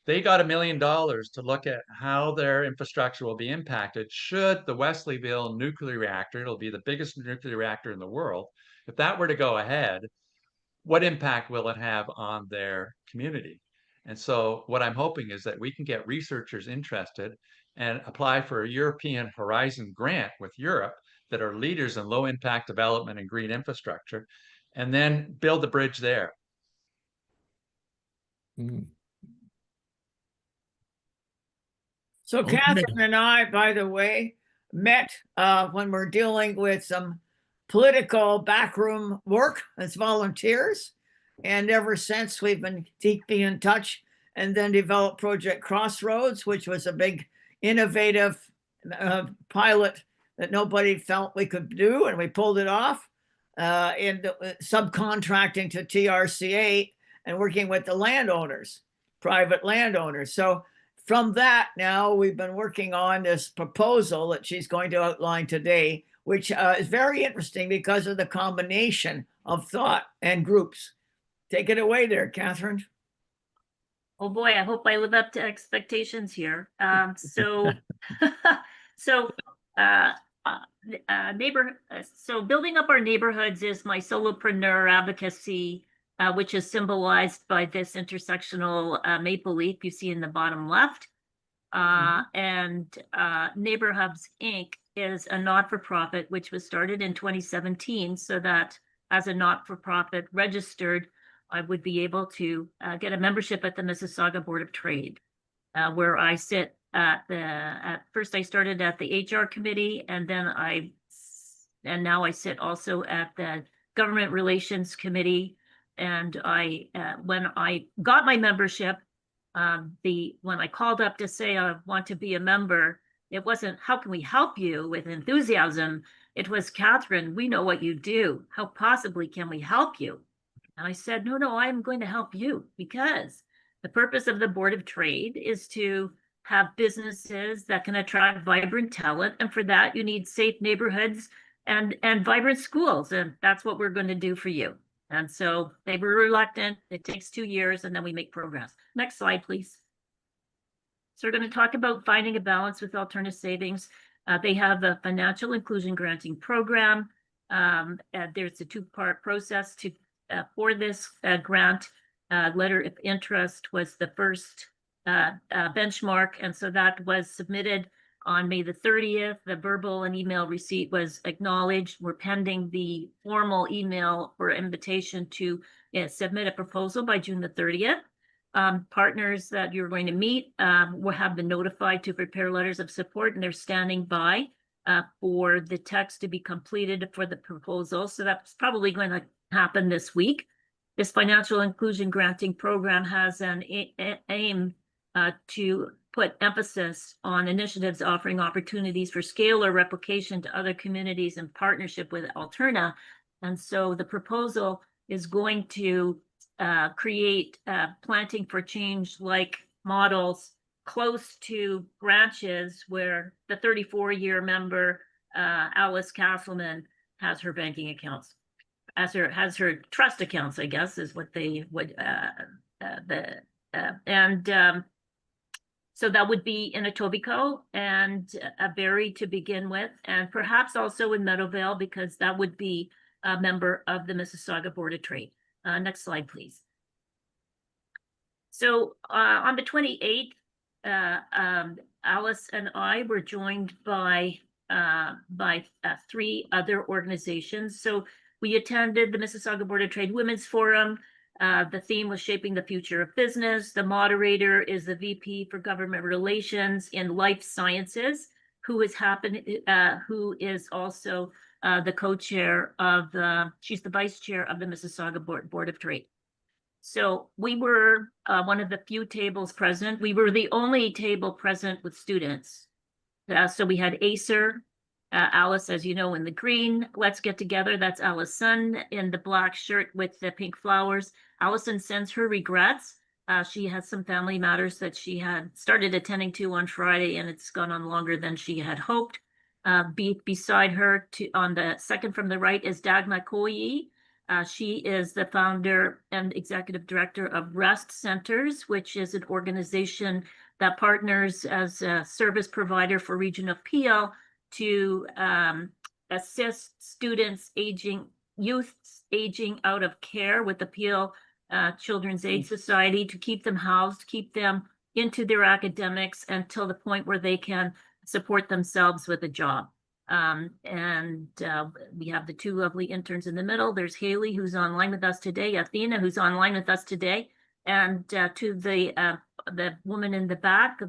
S8: They got $1 million to look at how their infrastructure will be impacted should the Wesleyville nuclear reactor, it'll be the biggest nuclear reactor in the world, if that were to go ahead, what impact will it have on their community? And so what I'm hoping is that we can get researchers interested and apply for a European Horizon grant with Europe that are leaders in low impact development and green infrastructure, and then build the bridge there.
S1: So
S2: Okay.
S1: Catherine and I, by the way, met when we're dealing with some political backroom work as volunteers. And ever since, we've been deeply in touch, and then developed Project Crossroads, which was a big innovative pilot that nobody felt we could do, and we pulled it off in subcontracting to TRCA and working with the landowners, private landowners. So from that, now we've been working on this proposal that she's going to outline today, which is very interesting because of the combination of thought and groups. Take it away there, Catherine.
S6: Oh boy, I hope I live up to expectations here. So building up our neighborhoods is my solopreneur advocacy, which is symbolized by this intersectional maple leaf you see in the bottom left. And NabrHUBS Inc. is a not-for-profit which was started in 2017, so that as a not-for-profit registered, I would be able to get a membership at the Mississauga Board of Trade, where I sit at first I started at the HR committee, and then now I sit also at the Government Relations Committee. And when I got my membership, when I called up to say I want to be a member, it wasn't how can we help you with enthusiasm. It was, Catherine, we know what you do. How possibly can we help you? And I said, no, I'm going to help you, because the purpose of the Board of Trade is to have businesses that can attract vibrant talent. And for that, you need safe neighborhoods and vibrant schools. And that's what we're going to do for you. And so they were reluctant. It takes 2 years, and then we make progress. Next slide, please. So we're going to talk about finding a balance with alternative savings. They have a financial inclusion granting program. There's a two-part process for this grant. Letter of interest was the first benchmark, and so that was submitted on May the 30th. The verbal and email receipt was acknowledged. We're pending the formal email or invitation to submit a proposal by June the 30th. Partners that you're going to meet will have been notified to prepare letters of support, and they're standing by for the text to be completed for the proposal. So that's probably going to happen this week. This financial inclusion granting program has an aim to put emphasis on initiatives offering opportunities for scale or replication to other communities in partnership with Alterna. And so the proposal is going to create planting for change like models close to branches where the 34-year member, Alice Casselman, has her banking accounts. Has her trust accounts, I guess, is what they would, so that would be in Etobicoke and Barrie to begin with, and perhaps also in Meadowvale, because that would be a member of the Mississauga Board of Trade. Next slide, please. So on the 28th, Alice and I were joined by 3 other organizations. So we attended the Mississauga Board of Trade Women's Forum. The theme was Shaping the Future of Business. The moderator is the VP for Government Relations in Life Sciences, who is also the co-chair of she's the vice chair of the Mississauga Board of Trade. So we were one of the few tables present. We were the only table present with students. So we had ACER, Alice, as you know, in the green. Let's Get Together, that's Alice's son, in the black shirt with the pink flowers. Allison sends her regrets. She has some family matters that she had started attending to on Friday, and it's gone on longer than she had hoped. Beside her, on the second from the right, is Dagmar Koyi. She is the founder and executive director of REST Centers, which is an organization that partners as a service provider for Region of Peel to assist youth aging out of care with the Peel Children's Aid Society, to keep them housed, keep them into their academics until the point where they can support themselves with a job. We have the 2 lovely interns in the middle. There's Haley, who's online with us today, Athena, who's online with us today, and to the woman in the back,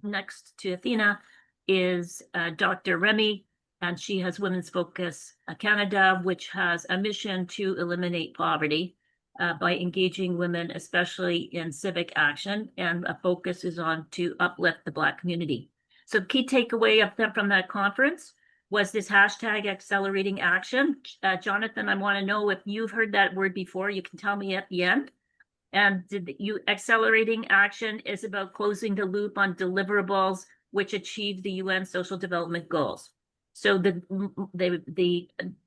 S6: next to Athena, is Dr. Remy, and she has Women's Focus Canada, which has a mission to eliminate poverty by engaging women, especially in civic action, and a focus is on to uplift the Black community. So the key takeaway from that conference was this hashtag accelerating action. Jonathan, I want to know if you've heard that word before. You can tell me at the end. And accelerating action is about closing the loop on deliverables which achieve the UN Social Development Goals. So the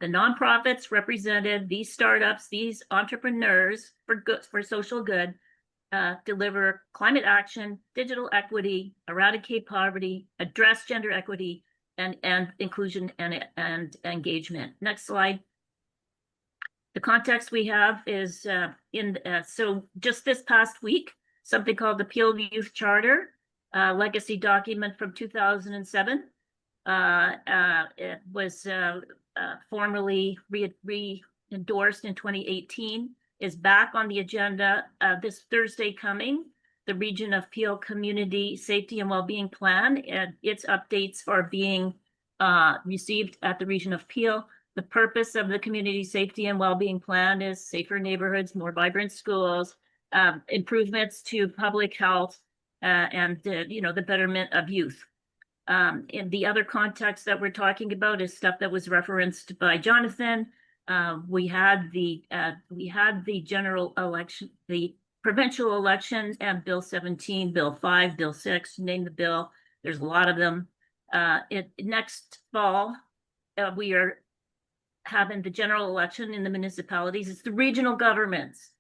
S6: nonprofits represented, these startups, these entrepreneurs for social good, deliver climate action, digital equity, eradicate poverty, address gender equity, and inclusion and engagement. Next slide. The context we have is so just this past week, something called the Peel Youth Charter, legacy document from 2007. It was formally re-endorsed in 2018, is back on the agenda this Thursday coming. The Region of Peel Community Safety and Wellbeing Plan, and its updates are being received at the Region of Peel. The purpose of the Community Safety and Wellbeing Plan is safer neighborhoods, more vibrant schools, improvements to public health, and the betterment of youth. In the other context that we're talking about is stuff that was referenced by Jonathan. We had the general election, the provincial election, and Bill 17, Bill 5, Bill 6, name the bill. There's a lot of them. Next fall, we are having the general election in the municipalities. It's the regional governments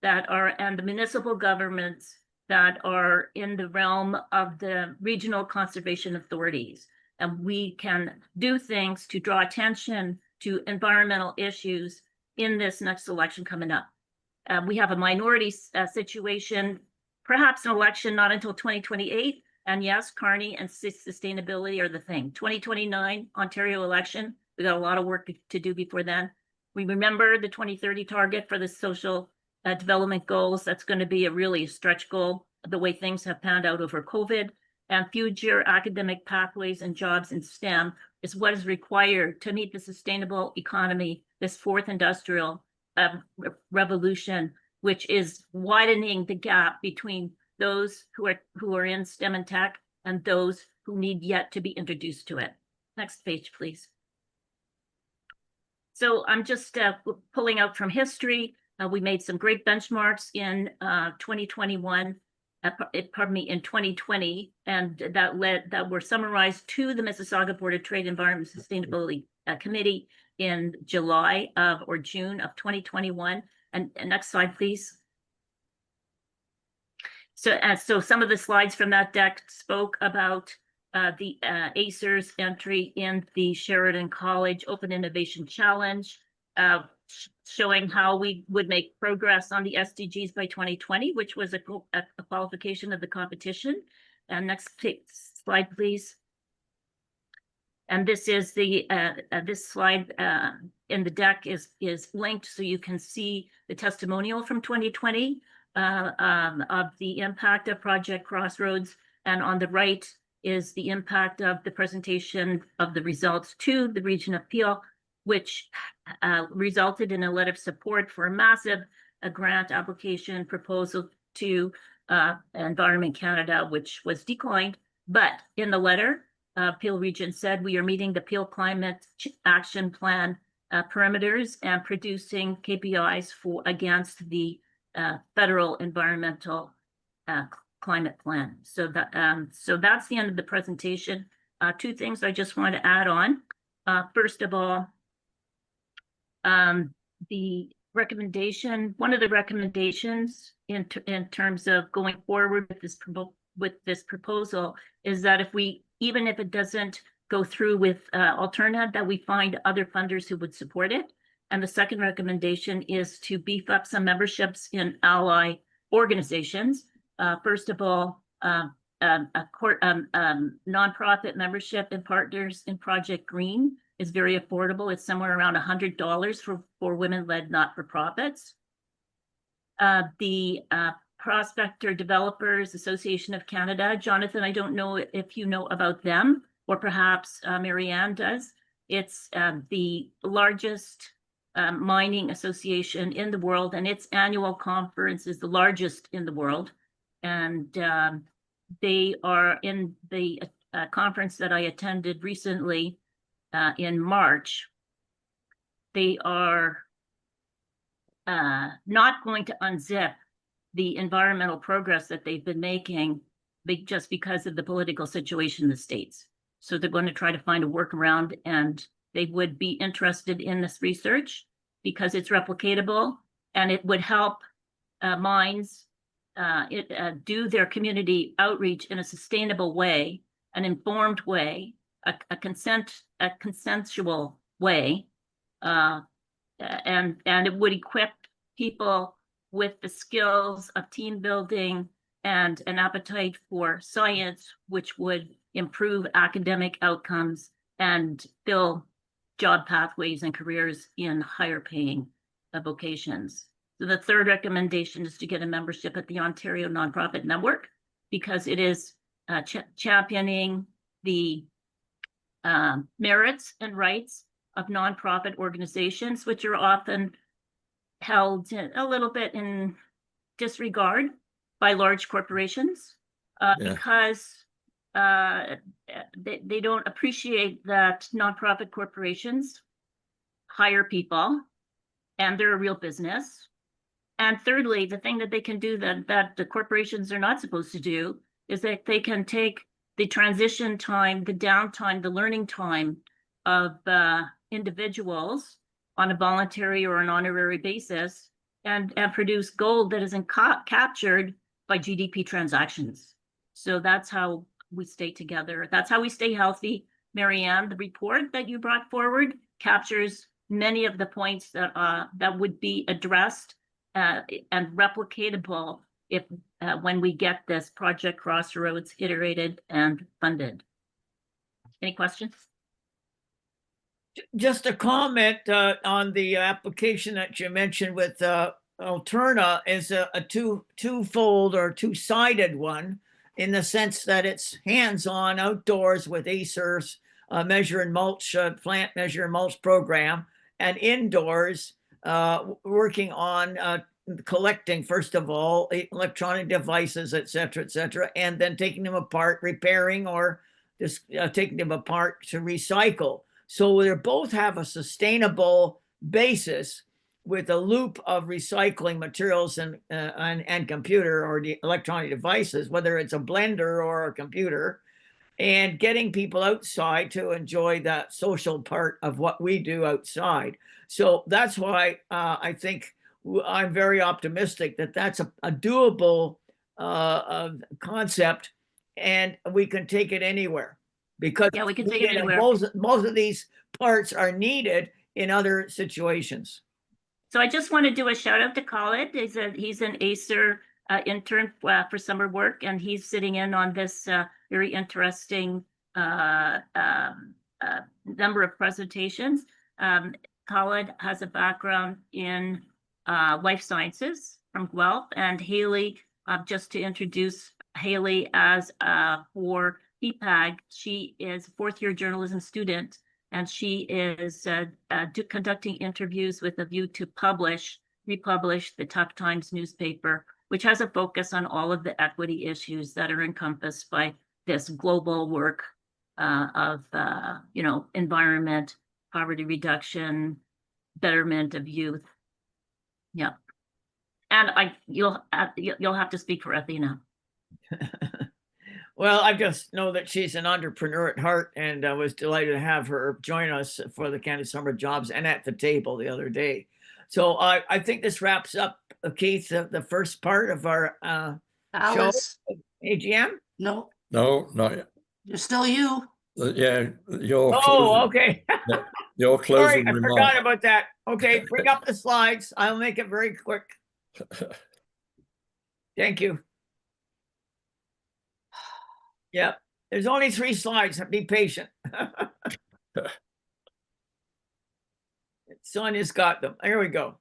S6: and the municipal governments that are in the realm of the regional conservation authorities. And we can do things to draw attention to environmental issues in this next election coming up. We have a minority situation, perhaps an election not until 2028. And yes, Carney and sustainability are the thing. 2029 Ontario election, we got a lot of work to do before then. We remember the 2030 target for the social development goals. That's going to be a really stretch goal, the way things have panned out over COVID. And future academic pathways and jobs in STEM is what is required to meet the sustainable economy, this fourth industrial revolution, which is widening the gap between those who are in STEM and tech and those who need yet to be introduced to it. Next page, please. So I'm just pulling out from history. We made some great benchmarks in 2021. In 2020, and that were summarized to the Mississauga Board of Trade, Environment, and Sustainability Committee in July or June of 2021. And next slide, please. So some of the slides from that deck spoke about the ACER's entry in the Sheridan College Open Innovation Challenge, showing how we would make progress on the SDGs by 2020, which was a qualification of the competition. And next slide, please. And this is the this slide in the deck is linked, so you can see the testimonial from 2020 of the impact of Project Crossroads, and on the right is the impact of the presentation of the results to the Region of Peel, which resulted in a letter of support for a massive grant application proposal to Environment Canada, which was declined. But in the letter, Peel Region said, we are meeting the Peel Climate Action Plan parameters and producing KPIs against the federal environmental climate plan. So that's the end of the presentation. Two things I just want to add on. First of all, the recommendation, one of the recommendations in terms of going forward with this proposal is that even if it doesn't go through with Alterna, that we find other funders who would support it. And the second recommendation is to beef up some memberships in ally organizations. First of all, nonprofit membership and partners in Project Green is very affordable. It's somewhere around $100 for women-led not-for-profits. The Prospector Developers Association of Canada, Jonathan, I don't know if you know about them, or perhaps Marianne does. It's the largest mining association in the world, and its annual conference is the largest in the world. And they are in the conference that I attended recently in March. They are not going to unzip the environmental progress that they've been making just because of the political situation in the States. So they're going to try to find a workaround, and they would be interested in this research because it's replicatable and it would help mines do their community outreach in a sustainable way, an informed way, a consensual way, and it would equip people with the skills of team building and an appetite for science, which would improve academic outcomes and fill job pathways and careers in higher paying vocations. So the third recommendation is to get a membership at the Ontario Nonprofit Network, because it is championing the merits and rights of nonprofit organizations, which are often held a little bit in disregard by large corporations because they don't appreciate that nonprofit corporations hire people and they're a real business. And thirdly, the thing that they can do that the corporations are not supposed to do is that they can take the transition time, the downtime, the learning time of individuals on a voluntary or an honorary basis and produce gold that isn't captured by GDP transactions. So that's how we stay together. That's how we stay healthy. Marianne, the report that you brought forward captures many of the points that that would be addressed and replicatable if when we get this Project Crossroads iterated and funded. Any questions?
S1: Just a comment on the application that you mentioned with Alterna is a twofold or two-sided one, in the sense that it's hands-on outdoors with ACER's measure and mulch, plant measure and mulch program, and indoors working on collecting, first of all, electronic devices, et cetera, and then taking them apart, repairing, or just taking them apart to recycle. So they both have a sustainable basis with a loop of recycling materials and computer or the electronic devices, whether it's a blender or a computer, and getting people outside to enjoy that social part of what we do outside. So that's why I think I'm very optimistic that that's a doable concept, and we can take it anywhere, because
S6: Yeah, we can take it anywhere.
S1: most of these parts are needed in other situations.
S6: So I just want to do a shout out to Khalid. He's an ACER intern for summer work, and he's sitting in on this very interesting number of presentations. Khalid has a background in life sciences from Guelph, and Haley, just to introduce Haley as for PPAG, she is a fourth-year journalism student, and she is conducting interviews with a view to republish the Tough Times newspaper, which has a focus on all of the equity issues that are encompassed by this global work of environment, poverty reduction, betterment of youth. Yeah, and you'll have to speak for Athena.
S1: Well, I just know that she's an entrepreneur at heart, and I was delighted to have her join us for the Canada Summer Jobs and at the table the other day. So I think this wraps up, Keith, the first part of our
S3: Alice,
S1: show, AGM.
S3: no,
S2: No, not yet.
S3: you're still you.
S2: Yeah, your
S1: Oh, okay.
S2: your
S1: Sorry,
S2: closing
S1: I
S2: remark.
S1: forgot about that. Okay, bring up the slides. I'll make it very quick. Thank you. Yeah, there's only 3 slides. Be patient. Sonia's got them. Here we go.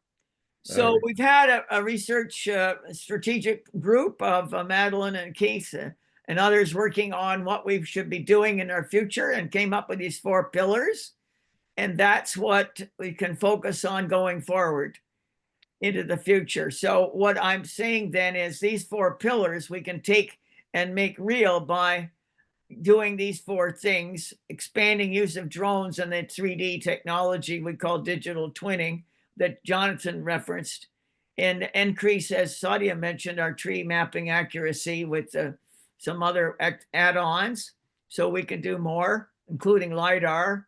S1: So we've had a research strategic group of Madeline and Keith and others working on what we should be doing in our future, and came up with these 4 pillars. And that's what we can focus on going forward into the future. So what I'm saying then is these 4 pillars we can take and make real by doing these 4 things: expanding use of drones and the 3D technology we call digital twinning that Jonathan referenced, and increase, as Sadia mentioned, our tree mapping accuracy with some other add-ons so we can do more, including LiDAR.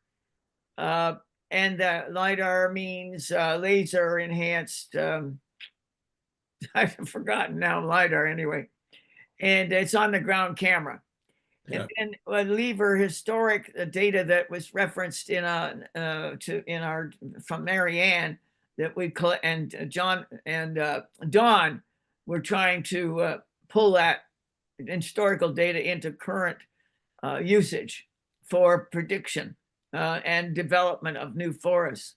S1: And LiDAR means laser enhanced, I've forgotten now, LiDAR anyway. And it's on the ground camera. Yeah. And then lever historic data that was referenced in from Marianne that we and John and Dawn were trying to pull that historical data into current usage for prediction and development of new forests.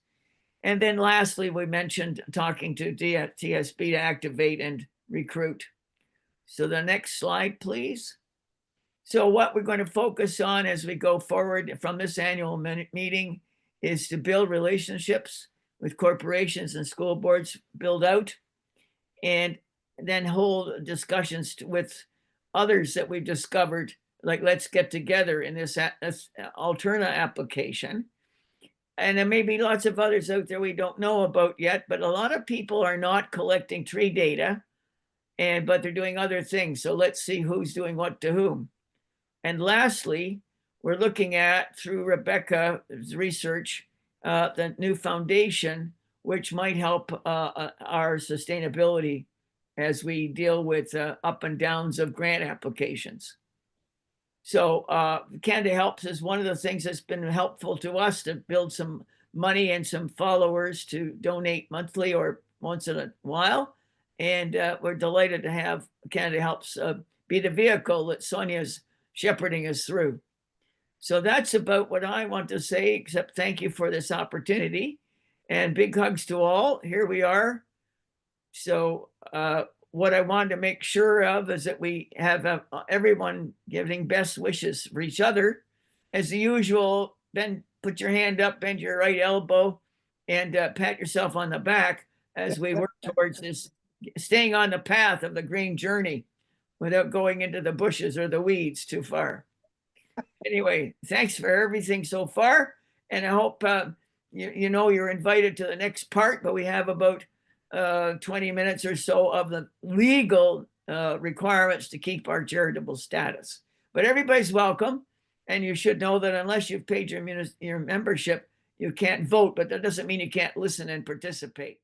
S1: And then lastly, we mentioned talking to TSB to activate and recruit. So the next slide, please. So what we're going to focus on as we go forward from this annual meeting is to build relationships with corporations and school boards, build out, and then hold discussions with others that we've discovered, like let's get together in this Alterna application. And there may be lots of others out there we don't know about yet, but a lot of people are not collecting tree data, but they're doing other things. So let's see who's doing what to whom. And lastly, we're looking at, through Rebecca's research, the new foundation, which might help our sustainability as we deal with up and downs of grant applications. So Canada Helps is one of the things that's been helpful to us to build some money and some followers to donate monthly or once in a while. And we're delighted to have Canada Helps be the vehicle that Sonia's shepherding us through. So that's about what I want to say, except thank you for this opportunity and big hugs to all. Here we are. So what I wanted to make sure of is that we have everyone giving best wishes for each other. As usual, bend, put your hand up, bend your right elbow, and pat yourself on the back as we work towards this, staying on the path of the green journey without going into the bushes or the weeds too far. Anyway, thanks for everything so far. And I hope you know you're invited to the next part, but we have about 20 minutes or so of the legal requirements to keep our charitable status. But everybody's welcome. And you should know that unless you've paid your membership, you can't vote, but that doesn't mean you can't listen and participate.